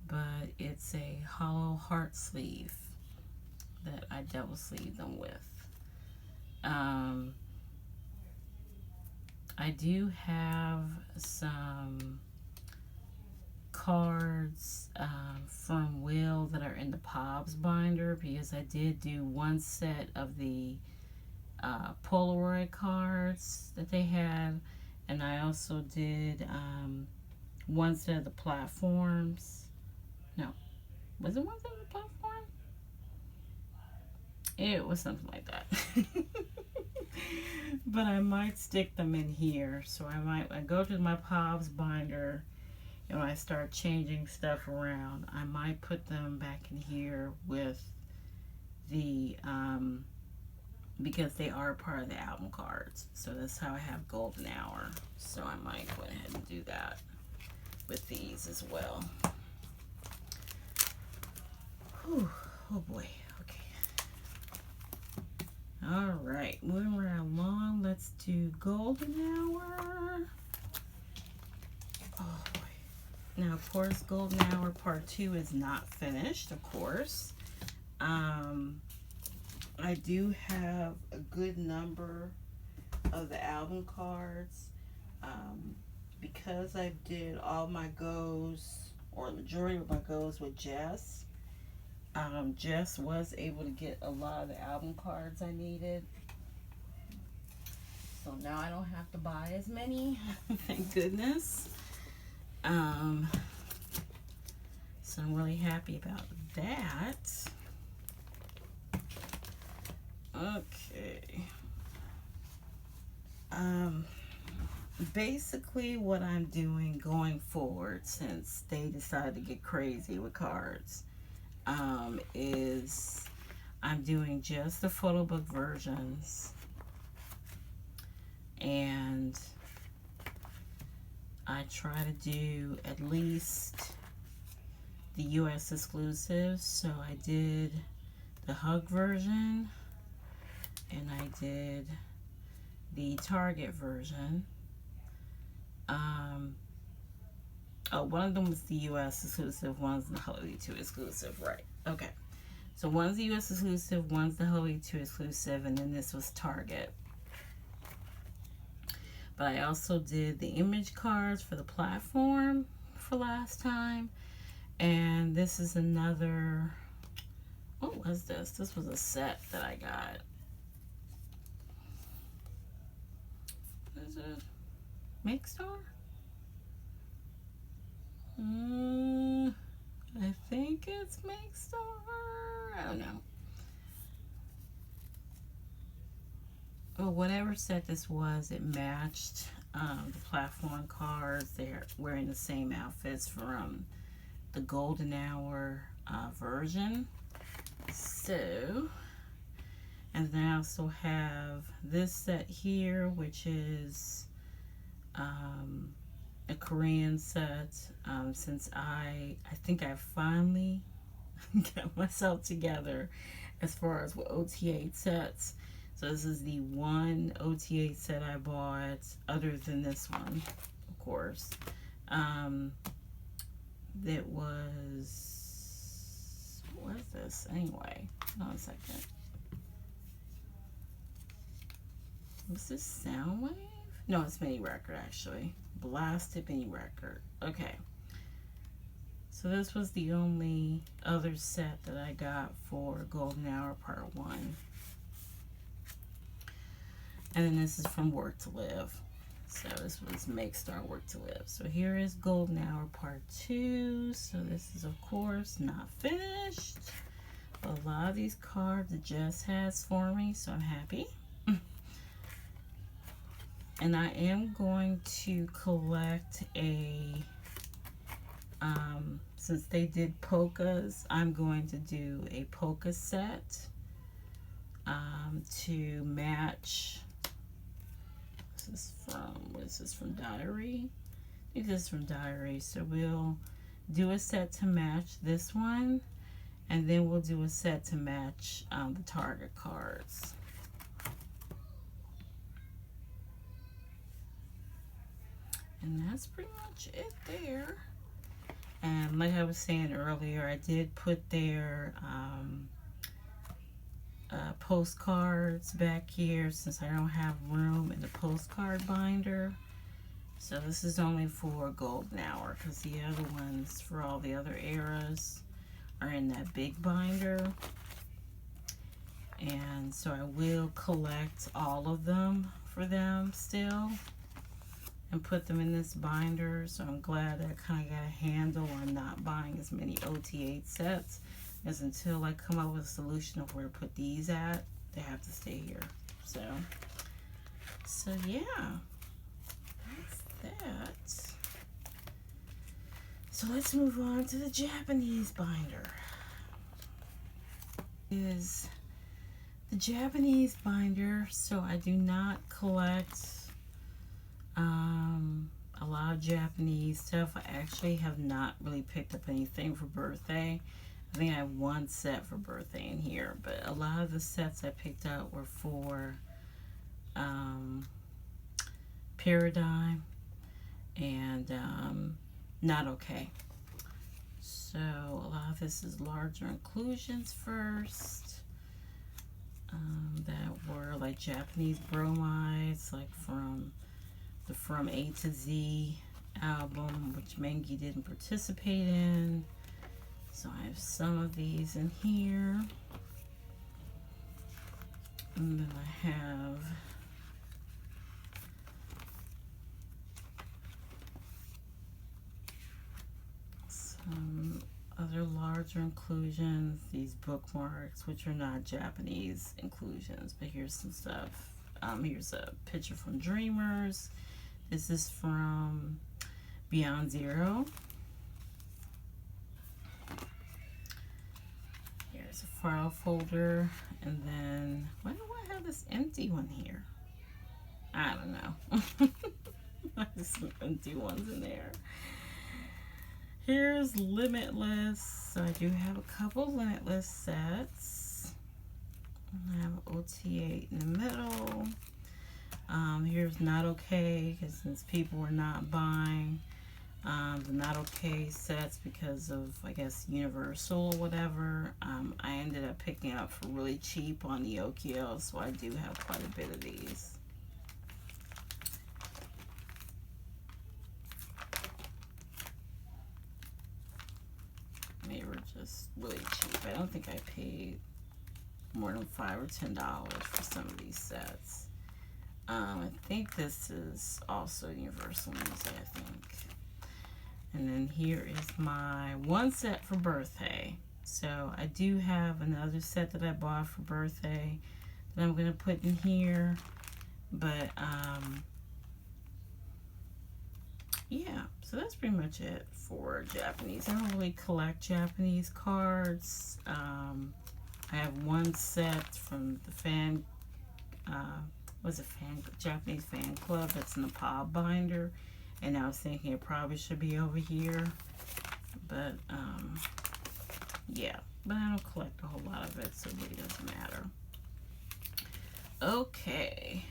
but it's a hollow heart sleeve that I double sleeve them with. I do have some cards from Will that are in the Pobs binder, because I did do one set of the Polaroid cards that they had, and I also did one set of the platforms. No, was it one set of the platform? It was something like that. But I might stick them in here. So I go to my Pobs binder, and when I start changing stuff around, I might put them back in here with the because they are part of the album cards. So that's how I have Golden Hour. So I might go ahead and do that with these as well. Whew. Oh boy. All right, moving right along. Let's do Golden Hour. Oh boy. Now, of course, Golden Hour Part 2 is not finished, of course. I do have a good number of the album cards. Because I did all my goes, or the majority of my goes with Jess, Jess was able to get a lot of the album cards I needed. So now I don't have to buy as many. Thank goodness. So I'm really happy about that. Okay. Basically what I'm doing going forward, since they decided to get crazy with cards, is I'm doing just the photo book versions, and I try to do at least the US exclusives. So I did the Hug version, and I did the Target version. Oh, one of them was the US exclusive, one's the Halloween 2 exclusive, right? Okay. So one's the US exclusive, one's the Halloween 2 exclusive, and then this was Target. But I also did the image cards for the platform for last time. And this is another, what was this? This was a set that I got. it Make Star? I think it's Make Star. I don't know. Well, whatever set this was, it matched the platform cards. They're wearing the same outfits from the Golden Hour version. So, and then I also have this set here, which is a Korean set. Since I think I finally got myself together as far as with OTA sets. So this is the one OTA set I bought, other than this one, of course. That was, what is this anyway? Hold on a second. Was this Soundwave? No, it's mini record actually. Blasted mini record. Okay. So this was the only other set that I got for Golden Hour Part 1. And then this is from Work to Live. So this was Make Star Work to Live. So here is Golden Hour Part 2. So this is, of course, not finished. A lot of these cards it just has for me, so I'm happy. And I am going to collect a, since they did polkas, I'm going to do a polka set to match. This is from, what is this, from Diary? I think this is from Diary. So we'll do a set to match this one, and then we'll do a set to match the Target cards. And that's pretty much it there. And like I was saying earlier, I did put their postcards back here since I don't have room in the postcard binder. So this is only for Golden Hour, because the other ones for all the other eras are in that big binder. And so I will collect all of them for them still and put them in this binder. So I'm glad I kind of got a handle on not buying as many OTA sets, as until I come up with a solution of where to put these at, they have to stay here. So yeah, that's that. So let's move on to the Japanese binder. Is the Japanese binder. So I do not collect a lot of Japanese stuff. I actually have not really picked up anything for birthday. I think I have one set for birthday in here, but a lot of the sets I picked out were for Paradigm and Not Okay. So a lot of this is larger inclusions first. That were like Japanese bromides, like from the From A to Z album, which Mengi didn't participate in. So I have some of these in here. And then I have some other larger inclusions, these bookmarks, which are not Japanese inclusions, but here's some stuff. Here's a picture from Dreamers. This is from Beyond Zero. Here's a file folder, and then why do I have this empty one here? I don't know. There's some empty ones in there. Here's Limitless. So I do have a couple Limitless sets. I have OTA in the middle. Here's Not Okay, because since people were not buying the Not Okay sets because of, I guess, Universal or whatever, I ended up picking up for really cheap on the Okio, so I do have quite a bit of these. They were just really cheap. I don't think I paid more than $5 or $10 for some of these sets. I think this is also Universal Music, I think. And then here is my one set for birthday. So I do have another set that I bought for birthday that I'm going to put in here. But, yeah, so that's pretty much it for Japanese. I don't really collect Japanese cards. I have one set from the Japanese fan club that's in the pod binder, and I was thinking it probably should be over here, but yeah, but I don't collect a whole lot of it, so it really doesn't matter. Okay,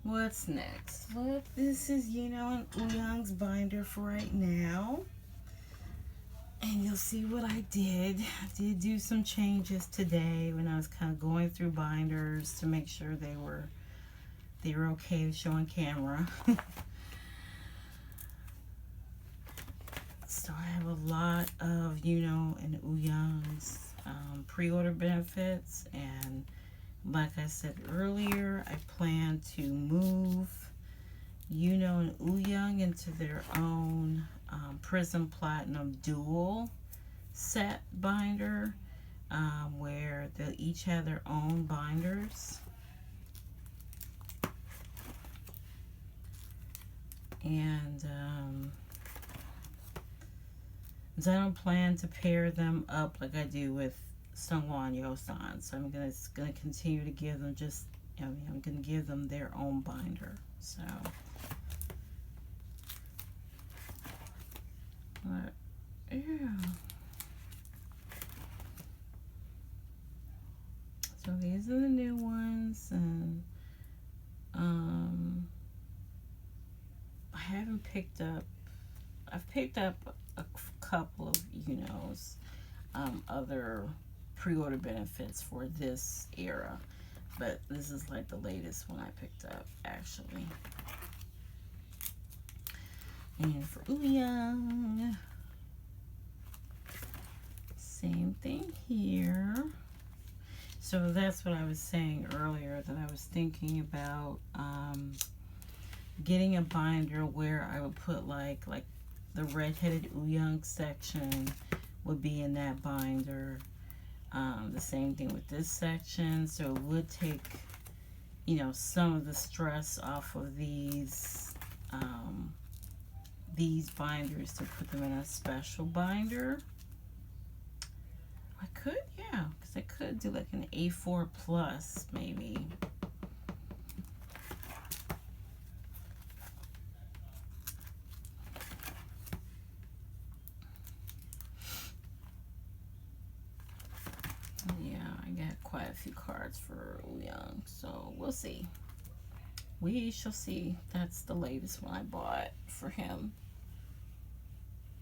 what's next? Look, this is an Ouyang's binder for right now. And you'll see what I did. I did do some changes today when I was kind of going through binders to make sure they were okay to show on camera. So I have a lot of and Ouyang's pre-order benefits, and like I said earlier, I plan to move and Ouyang into their own Prism Platinum Dual set binder, where they'll each have their own binders. And so I don't plan to pair them up like I do with Sungwon Yosan. So I'm gonna continue to give them I'm gonna give them their own binder. So yeah. So these are the new ones, and I've picked up a couple of other pre-order benefits for this era, but this is like the latest one I picked up actually. And for Ouyang, same thing here. So that's what I was saying earlier, that I was thinking about getting a binder where I would put like the redheaded Ouyang section would be in that binder. The same thing with this section, so it would take some of the stress off of these binders to put them in a special binder. I could, yeah, because I could do like an A4 plus maybe. Yeah, I got quite a few cards for Ouyang, so we'll see. We shall see. That's the latest one I bought for him.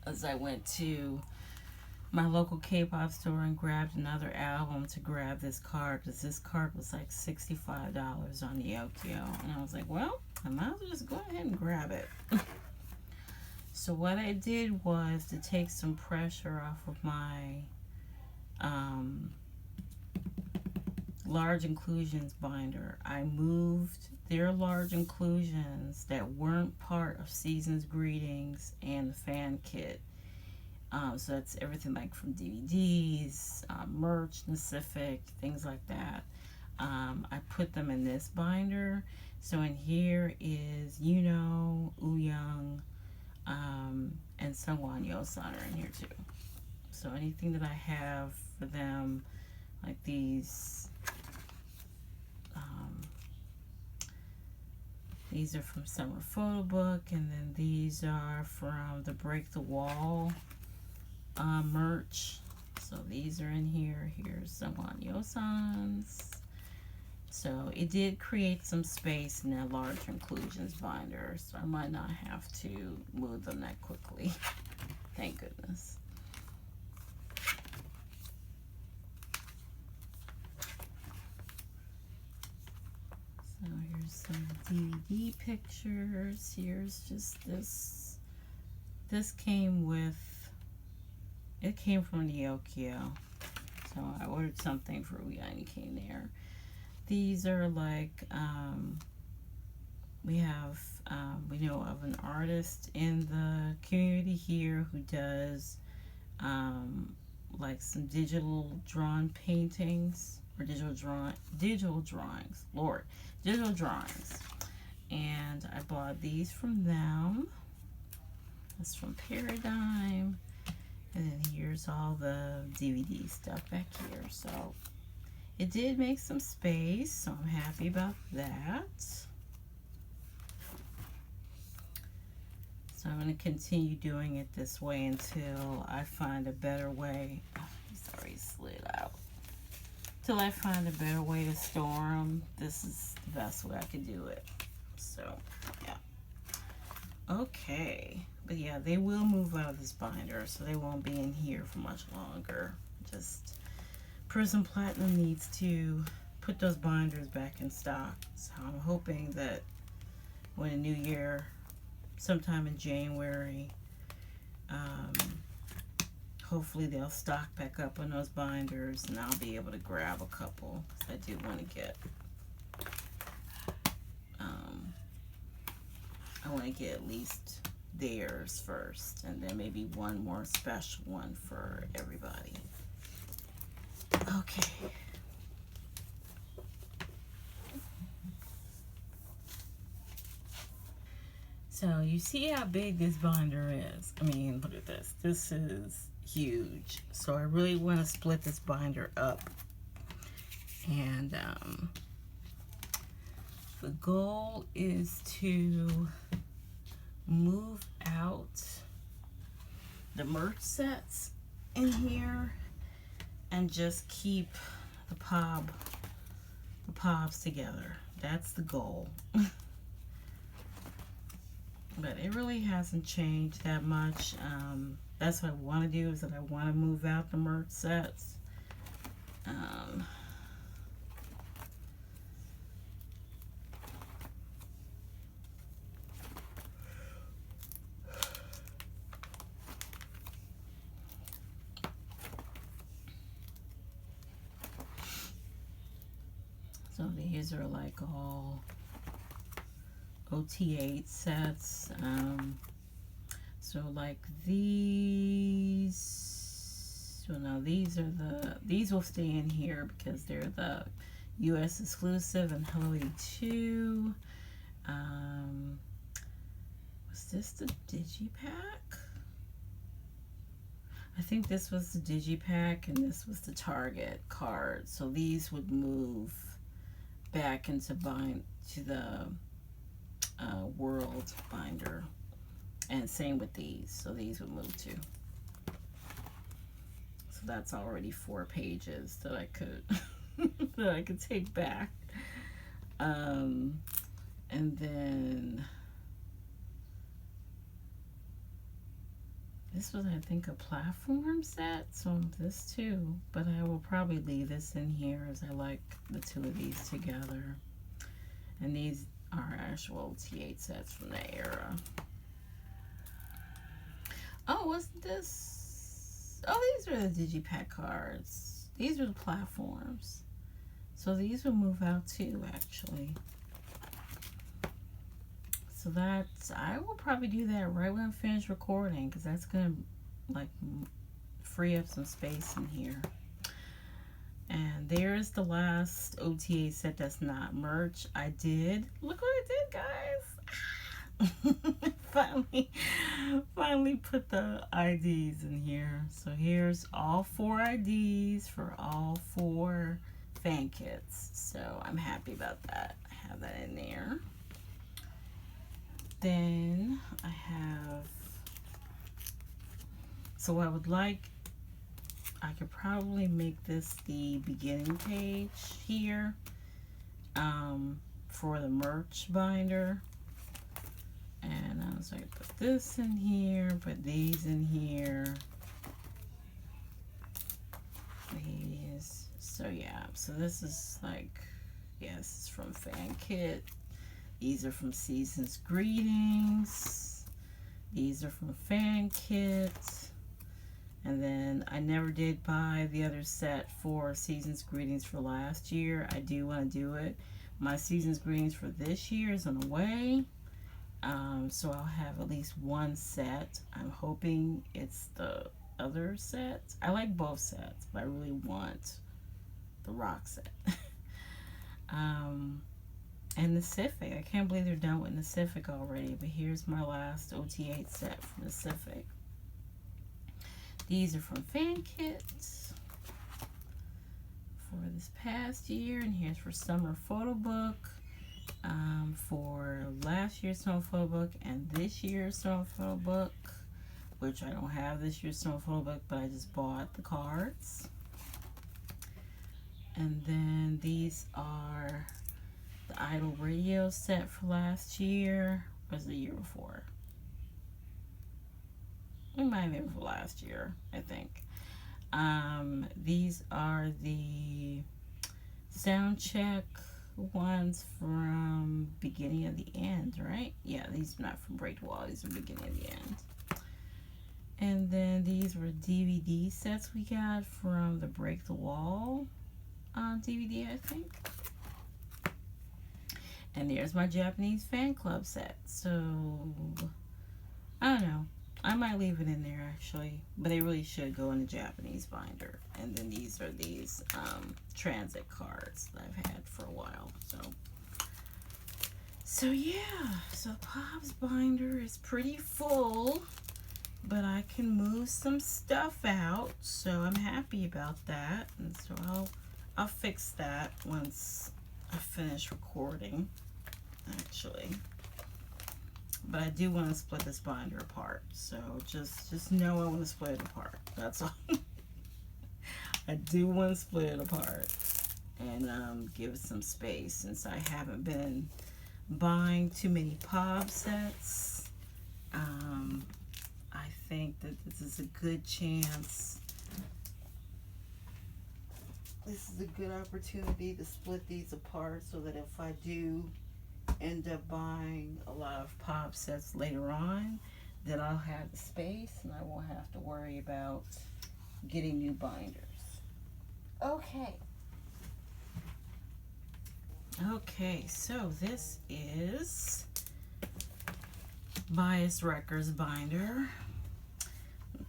As I went to my local K-pop store and grabbed another album to grab this card, because this card was like $65 on the Okio, and I was like, well, I might as well just go ahead and grab it. So what I did was to take some pressure off of my large inclusions binder. I moved their large inclusions that weren't part of Season's Greetings and the fan kit. So that's everything like from DVDs, merch, Pacific, things like that. I put them in this binder. So in here is Ouyang, and Sungwon Yosan are in here too. So anything that I have for them, like these are from Summer Photo Book, and then these are from the Break the Wall merch. So these are in here. Here's Sungwon Yosan's. So it did create some space in that large inclusions binder, so I might not have to move them that quickly. Thank goodness. So here's some DVD pictures. Here's just this. This came with, it came from the Okio. So I ordered something for Ouyang, it came there. These are like we know of an artist in the community here who does like some digital drawn paintings or digital drawings. Lord, digital drawings. And I bought these from them. That's from Paradigm. And then here's all the DVD stuff back here. So it did make some space, so I'm happy about that. So I'm going to continue doing it this way until I find a better way. Oh, he's already slid out. Till I find a better way to store them. This is the best way I could do it. So, yeah. Okay. But yeah, they will move out of this binder, so they won't be in here for much longer. Just Prism Platinum needs to put those binders back in stock. So I'm hoping that when the new year, sometime in January, hopefully they'll stock back up on those binders and I'll be able to grab a couple, because I do want to get I want to get at least theirs first, and then maybe one more special one for everybody. Okay. So you see how big this binder is. I mean, look at this. This is huge. So I really want to split this binder up. And the goal is to move out the merch sets in here and just keep the pobs together. That's the goal. But it really hasn't changed that much. That's what I want to do, is that I want to move out the merch sets. So these are like all ATEEZ sets. So like these, well, no, these will stay in here because they're the US exclusive and Hello 82. Was this the Digipack? I think this was the Digipack and this was the Target card. So these would move back into the world binder, and same with these, so these would move too. So that's already 4 pages that I could that I could take back. And then this was, I think, a platform set, so this too, but I will probably leave this in here as I like the two of these together. And these are actual T8 sets from the era. Oh, wasn't this? Oh, these are the Digipack cards. These are the platforms. So these will move out too, actually. So that's, I will probably do that right when I finish recording, because that's going to like free up some space in here. And there's the last OTA set that's not merch. I did, look what I did, guys. finally put the IDs in here. So here's all 4 IDs for all 4 fan kits. So I'm happy about that. I have that in there. Then I have, so I would like, I could probably make this the beginning page here for the merch binder. And I was like, put this in here, put these in here. These. So yeah, so this is like, yeah, this is from Fan Kit. These are from Season's Greetings. These are from Fan Kit. And then I never did buy the other set for Season's Greetings for last year. I do want to do it. My season's greetings for this year is on the way. So I'll have at least one set. I'm hoping it's the other set. I like both sets, but I really want the rock set. And the Pacific. I can't believe they're done with the Pacific already, but here's my last OT8 set from the Pacific. These are from Fan Kits for this past year, and here's for Summer Photo Book, for last year's Summer Photo Book and this year's Summer Photo Book, which I don't have this year's Summer Photo Book, but I just bought the cards. And then these are the Idol Radio set for last year. Was the year before? It might have been for last year, I think. These are the sound check ones from beginning of the end, right? Yeah, these are not from Break the Wall. These are beginning of the end. And then these were DVD sets we got from the Break the Wall DVD, I think. And there's my Japanese fan club set. So, I don't know. I might leave it in there actually, but they really should go in the Japanese binder. And then these are these transit cards that I've had for a while. So yeah, so Pop's binder is pretty full, but I can move some stuff out, so I'm happy about that. And so I'll fix that once I finish recording, actually. But I do want to split this binder apart, so just know I want to split it apart. That's all. I do want to split it apart and give it some space, since I haven't been buying too many Pop sets. I think that this is a good chance. This is a good opportunity to split these apart, so that if I do end up buying a lot of Pop sets later on, that I'll have the space and I won't have to worry about getting new binders. Okay, so this is Bias Records binder,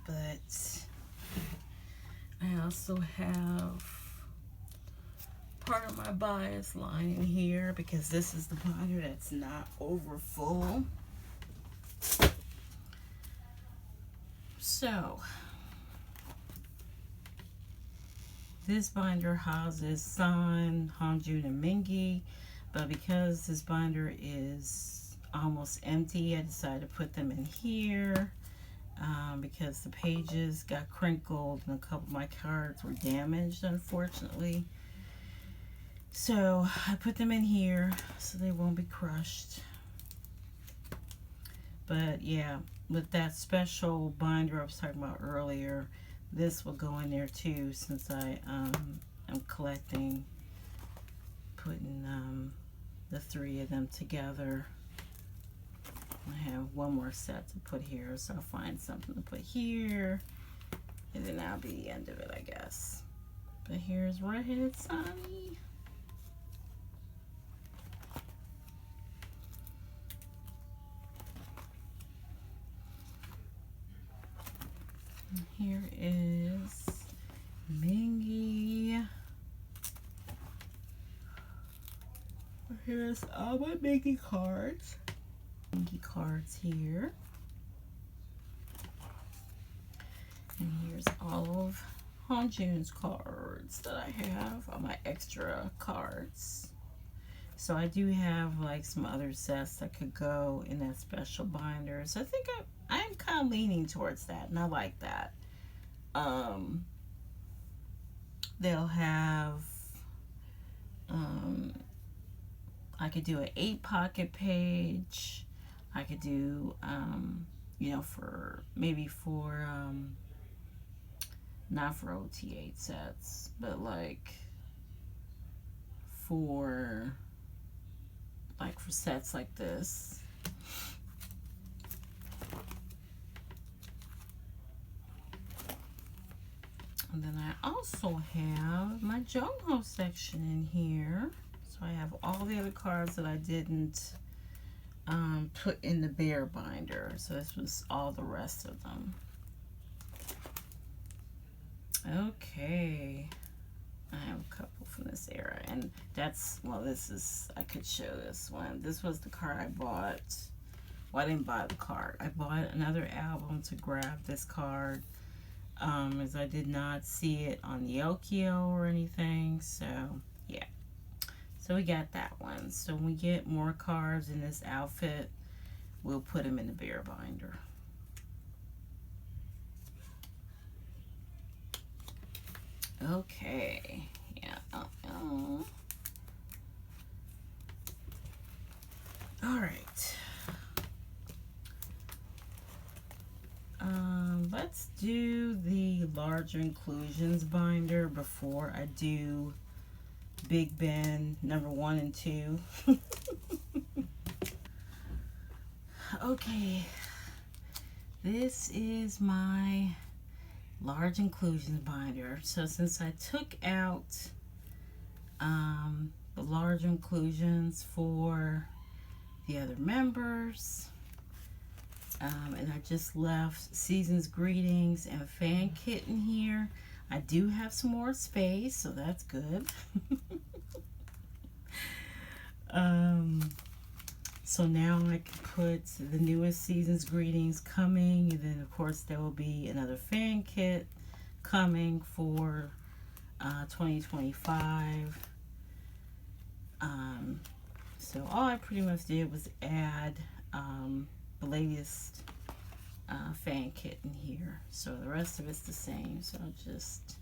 but I also have part of my bias line in here, because this is the binder that's not over full. So this binder houses San, Hanjun, and Mingi, but because this binder is almost empty, I decided to put them in here because the pages got crinkled and a couple of my cards were damaged, unfortunately. So I put them in here so they won't be crushed. But yeah, with that special binder I was talking about earlier, this will go in there too, since I am collecting, putting the three of them together. I have one more set to put here, so I'll find something to put here, and then that'll be the end of it, I guess. But here's Redheaded Sonny. Here is Mingi. Here's all my Mingi cards. Mingi cards here. And here's all of Hanjun's cards that I have, all my extra cards. So I do have like some other sets that could go in that special binder. So I think I'm kind of leaning towards that, and I like that. They'll have, I could do an 8-pocket page. I could do, you know, not for OT8 sets, but like for sets like this. And then I also have my JoHo section in here. So So I have all the other cards that I didn't put in the bear binder. So this was all the rest of them. Okay. I have a couple from this era, and that's, well, this is, I could show this one. This was the card I bought. Well, I didn't buy the card. I bought another album to grab this card, as I did not see it on the Okio or anything. So, yeah. So we got that one. So when we get more cards in this outfit, we'll put them in the bear binder. Okay. Yeah. All right. Let's do the larger inclusions binder before I do Big Ben number 1 and 2. Okay. This is my large inclusions binder. So since I took out the large inclusions for the other members, and I just left Season's Greetings and Fan Kit in here. I do have some more space, so that's good. So now I can put the newest Season's Greetings coming, and then of course there will be another fan kit coming for 2025. So all I pretty much did was add the latest fan kit in here. So the rest of it's the same. So I'll just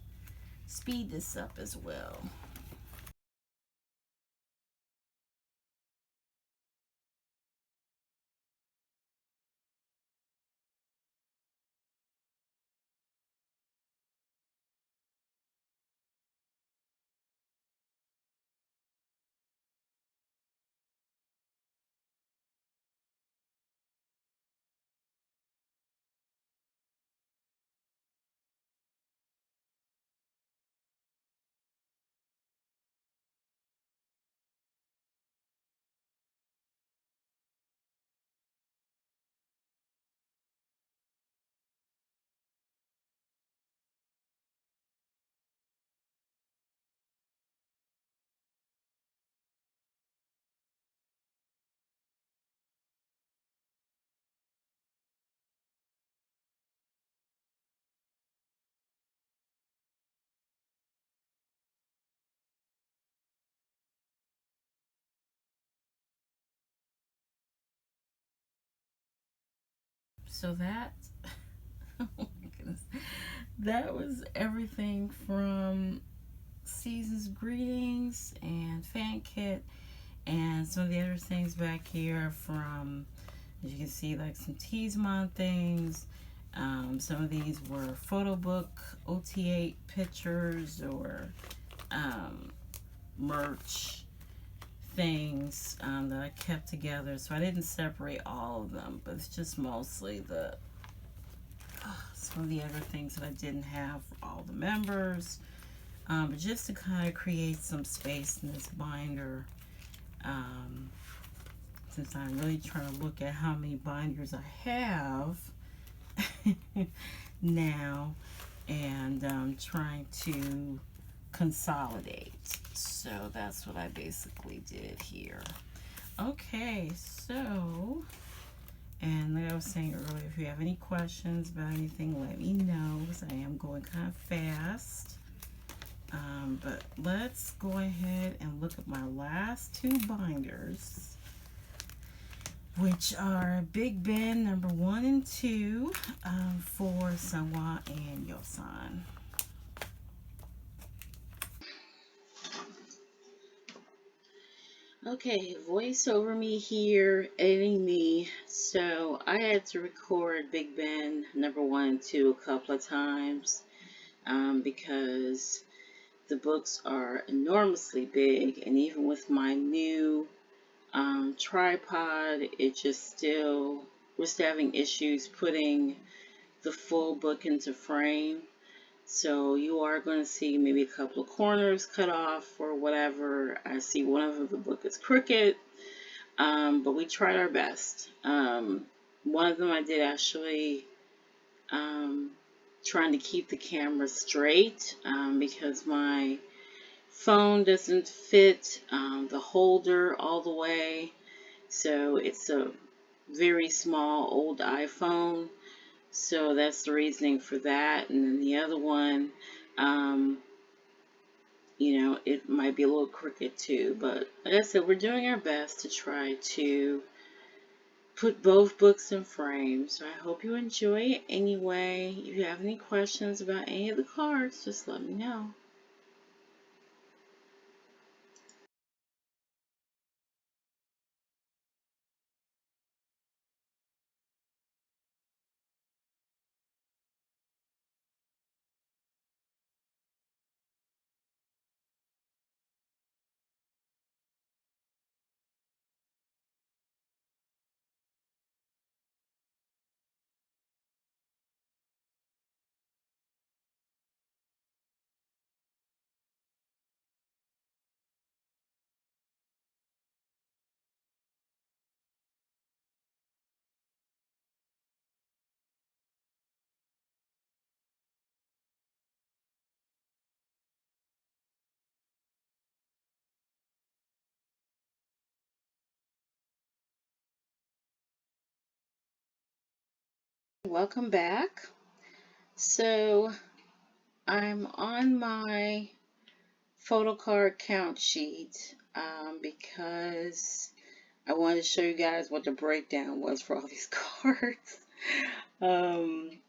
speed this up as well. So that, oh my goodness, that was everything from Season's Greetings and Fan Kit, and some of the other things back here from, as you can see, like some Teesmon things. Some of these were photo book OTA pictures or merch things that I kept together. So I didn't separate all of them, but it's just mostly the some of the other things that I didn't have for all the members. But just to kind of create some space in this binder, since I'm really trying to look at how many binders I have now, and trying to consolidate. So that's what I basically did here. Okay, so, and like I was saying earlier, if you have any questions about anything, let me know, because I am going kind of fast. But let's go ahead and look at my last 2 binders, which are Big Ben number 1 and 2 for Sanwa and Yosan. Okay, voice over me here, editing me. So I had to record Big Ben number 1 and 2 a couple of times because the books are enormously big, and even with my new tripod, it just still, we're still having issues putting the full book into frame. So you are going to see maybe a couple of corners cut off or whatever. I see one of the book is crooked, but we tried our best. One of them I did actually um, trying to keep the camera straight because my phone doesn't fit the holder all the way. So it's a very small old iPhone. So that's the reasoning for that. And then the other one, um, it might be a little crooked too. But like I said, we're doing our best to try to put both books in frames. So I hope you enjoy it anyway. If you have any questions about any of the cards, just let me know. Welcome back. So I'm on my photo card count sheet because I wanted to show you guys what the breakdown was for all these cards.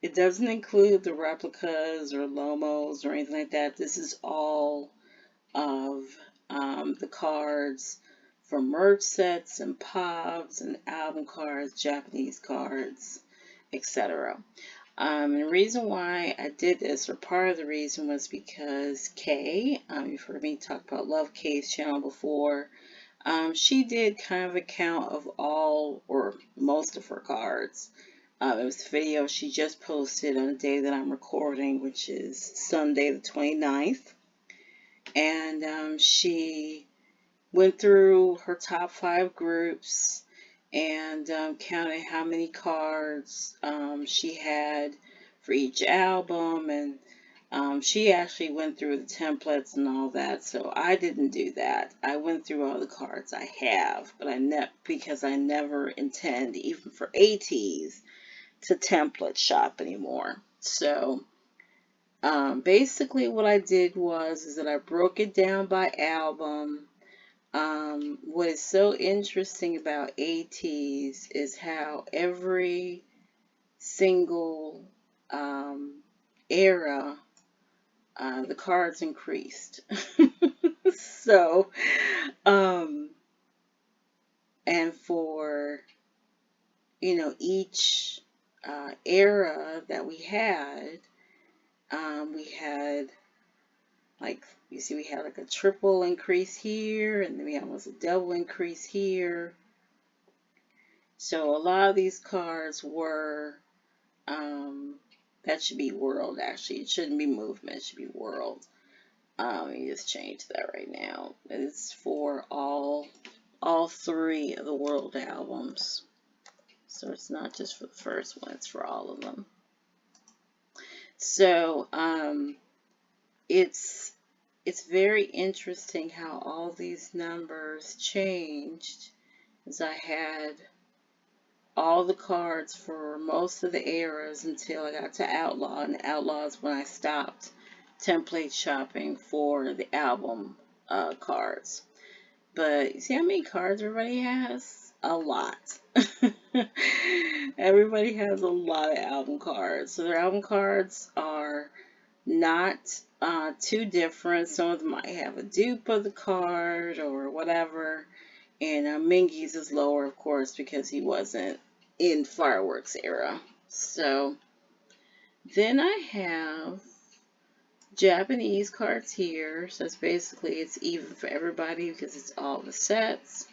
It doesn't include the replicas or Lomos or anything like that. This is all of the cards for merch sets and pops and album cards, Japanese cards, etc. And the reason why I did this, or part of the reason, was because Kay, you've heard me talk about Love Kay's channel before. She did kind of a count of all or most of her cards. It was the video she just posted on the day that I'm recording, which is Sunday the 29th. And she went through her top 5 groups and counted how many cards she had for each album, and she actually went through the templates and all that. So I didn't do that. I went through all the cards I have, but because I never intend, even for ATEEZ, to template shop anymore. So basically what I did is that I broke it down by album. What is so interesting about ATEEZ is how every single era the cards increased. So, um, and for each era that we had like, you see, we had like a triple increase here, and then we had almost a double increase here. So a lot of these cards were, that should be world actually. It shouldn't be movement, it should be world. Let me just change that right now. It's for all 3 of the world albums. So it's not just for the first one, it's for all of them. So it's very interesting how all these numbers changed, as I had all the cards for most of the eras until I got to Outlaw, and Outlaw is when I stopped template shopping for the album cards. But you see how many cards everybody has? A lot. Everybody has a lot of album cards. So their album cards are not too different. Some of them might have a dupe of the card or whatever. And Mingy's is lower, of course, because he wasn't in Fireworks era. So then I have Japanese cards here. So it's basically, it's even for everybody because it's all the sets.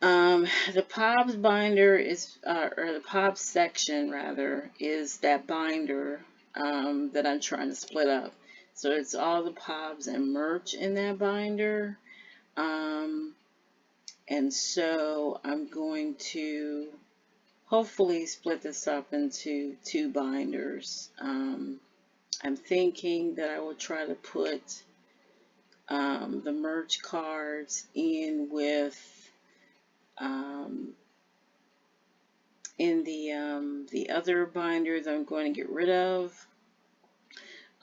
The Pops binder is, or the Pops section rather, is that binder that I'm trying to split up. So it's all the pops and merch in that binder. Um, and so I'm going to hopefully split this up into 2 binders. I'm thinking that I will try to put the merch cards in with in the other binder that I'm going to get rid of,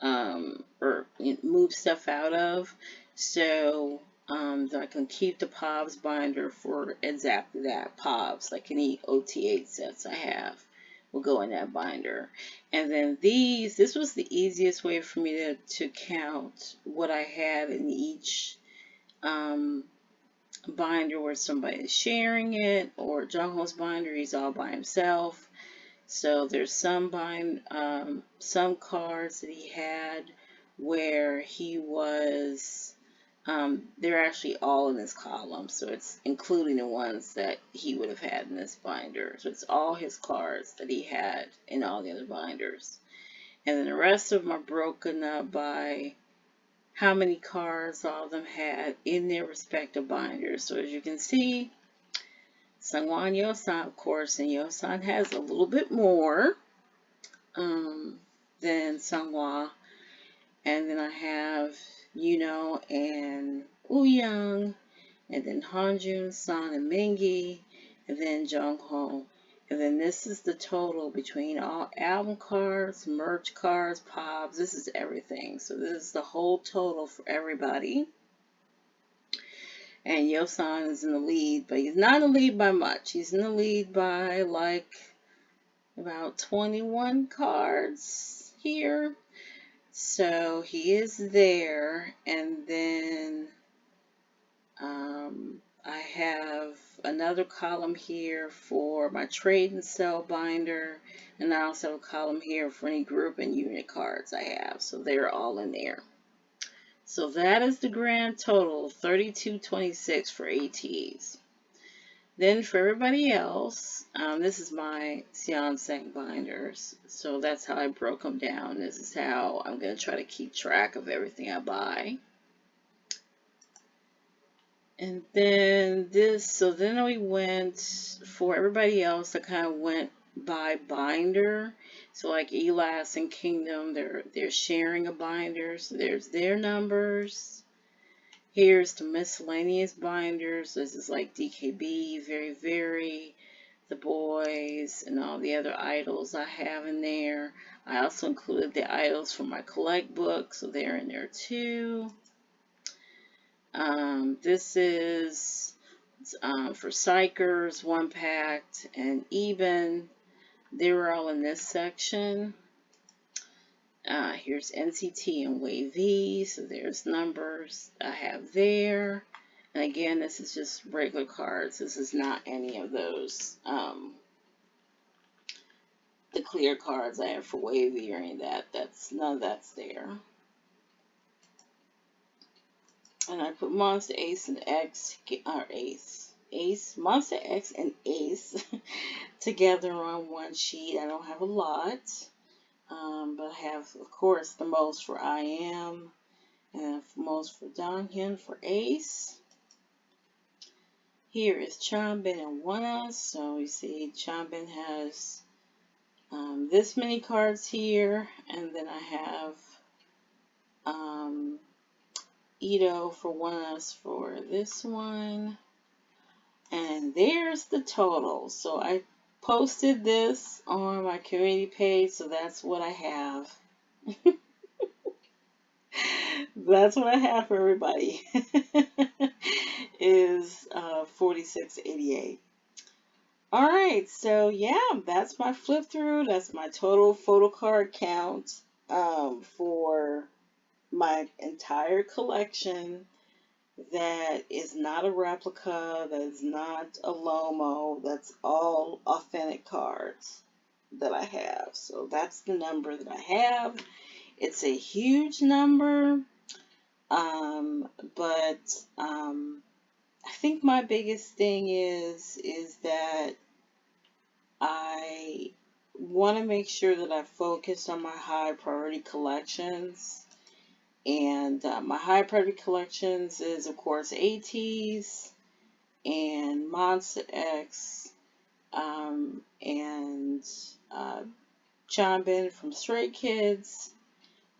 or move stuff out of, so that I can keep the POBs binder for exactly that. POBs, like any OT8 sets I have, will go in that binder. And then this was the easiest way for me to count what I had in each binder, where somebody is sharing it, or Jungho's binder, he's all by himself. So there's some cards that he had where he was, they're actually all in this column, so it's including the ones that he would have had in this binder. So it's all his cards that he had in all the other binders. And then the rest of them are broken up by how many cards all of them had in their respective binders. So as you can see, Seonghwa and Yeosan, of course, and Yeosan has a little bit more than Seonghwa. And then I have Yuno and Wooyoung, and then Hanjun, San, and Mingi, and then Jungho. And then this is the total between all album cards, merch cards, pops. This is everything. So this is the whole total for everybody. And Yeosan is in the lead, but he's not in the lead by much. He's in the lead by like about 21 cards here. So he is there. And then I have another column here for my trade and sell binder, and I also have a column here for any group and unit cards I have. So they're all in there. So that is the grand total, 3226 for ATEEZ. Then for everybody else, this is my Seonseng binders. So that's how I broke them down. This is how I'm going to try to keep track of everything I buy. And then then we went, for everybody else, I kind of went by binder. So like Elas and Kingdom, they're sharing a binder. So there's their numbers. Here's the miscellaneous binders. This is like DKB, Very Very, The Boys, and all the other idols I have in there. I also included the idols from my collect book, so they're in there too. This is for Psychers, One Pact, and Eben. They were all in this section. Here's NCT and Wave V, so there's numbers I have there. And again, this is just regular cards. This is not any of those, the clear cards I have for Wave V or any of that. None of that's there. And I put Monster Ace and X, or Monster X and Ace together on one sheet. I don't have a lot, but I have, of course, the most for I Am, and most for Donghyun for Ace. Here is Chanbin and Wonus. So you see Chanbin has this many cards here, and then I have Ito for Wonus for this one. And there's the total. So I posted this on my community page, so that's what I have. That's what I have for everybody. Is 4688. All right, so yeah, that's my flip through. That's my total photo card count for my entire collection. That is not a replica, that is not a Lomo, that's all authentic cards that I have. So that's the number that I have. It's a huge number, but I think my biggest thing is that I want to make sure that I focus on my high priority collections. And my high priority collections is, of course, ATEEZ and Monster X, and John Ben from Stray Kids,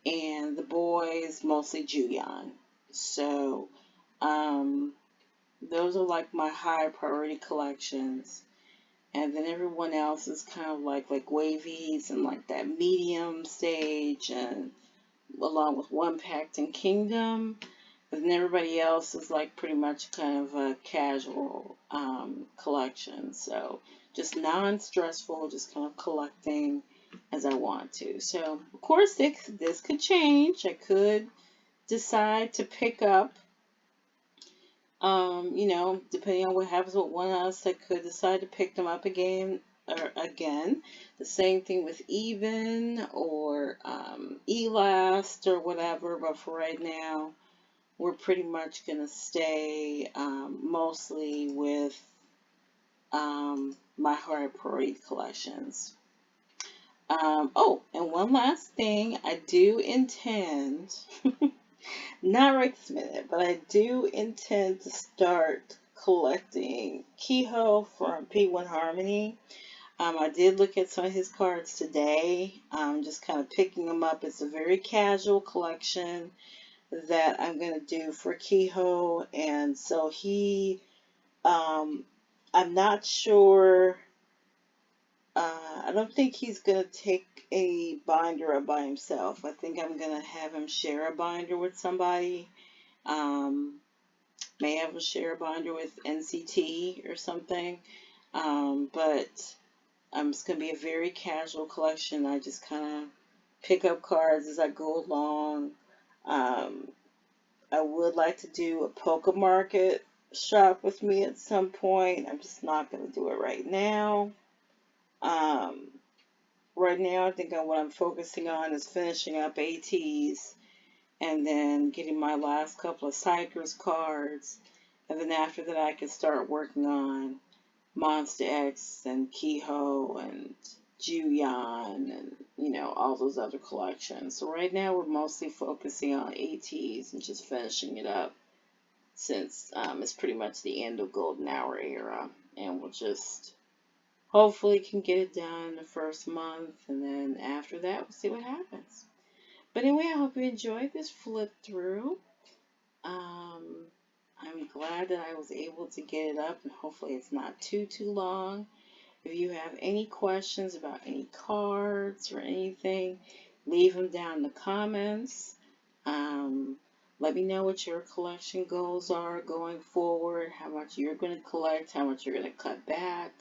and the boys, mostly Juyeon. So, um, those are like my high priority collections. And then everyone else is kind of like wavies and like that medium stage, and along with One Pact and Kingdom. And then everybody else is like pretty much kind of a casual collection. So just non-stressful, just kind of collecting as I want to. So of course this could change. I could decide to pick up, depending on what happens with one of us, I could decide to pick them up again. Or again, the same thing with Even or Elast or whatever. But for right now, we're pretty much going to stay mostly with my high priority collections. Oh, and one last thing, I do intend, not right this minute, but I do intend to start collecting Kehoe from P1 Harmony. I did look at some of his cards today, just kind of picking them up. It's a very casual collection that I'm going to do for Kehoe, and so I'm not sure, I don't think he's going to take a binder up by himself. I think I'm going to have him share a binder with somebody. May have him share a binder with NCT or something. But it's going to be a very casual collection. I just kind of pick up cards as I go along. I would like to do a poker market shop with me at some point. I'm just not going to do it right now. Um, right now, I think what I'm focusing on is finishing up ATEEZ and then getting my last couple of Psychers cards. And then after that, I can start working on Monster X and Kehoe and Juyeon and, all those other collections. So right now, we're mostly focusing on ATEEZ and just finishing it up, since it's pretty much the end of Golden Hour era, and we'll just hopefully can get it done in the first month, and then after that we'll see what happens. But anyway, I hope you enjoyed this flip through. I'm glad that I was able to get it up, and hopefully it's not too long. If you have any questions about any cards or anything, leave them down in the comments. Let me know what your collection goals are going forward, how much you're going to collect, how much you're going to cut back,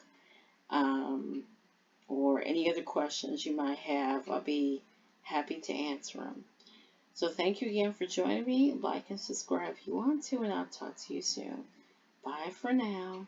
or any other questions you might have. I'll be happy to answer them. So thank you again for joining me. Like and subscribe if you want to, and I'll talk to you soon. Bye for now.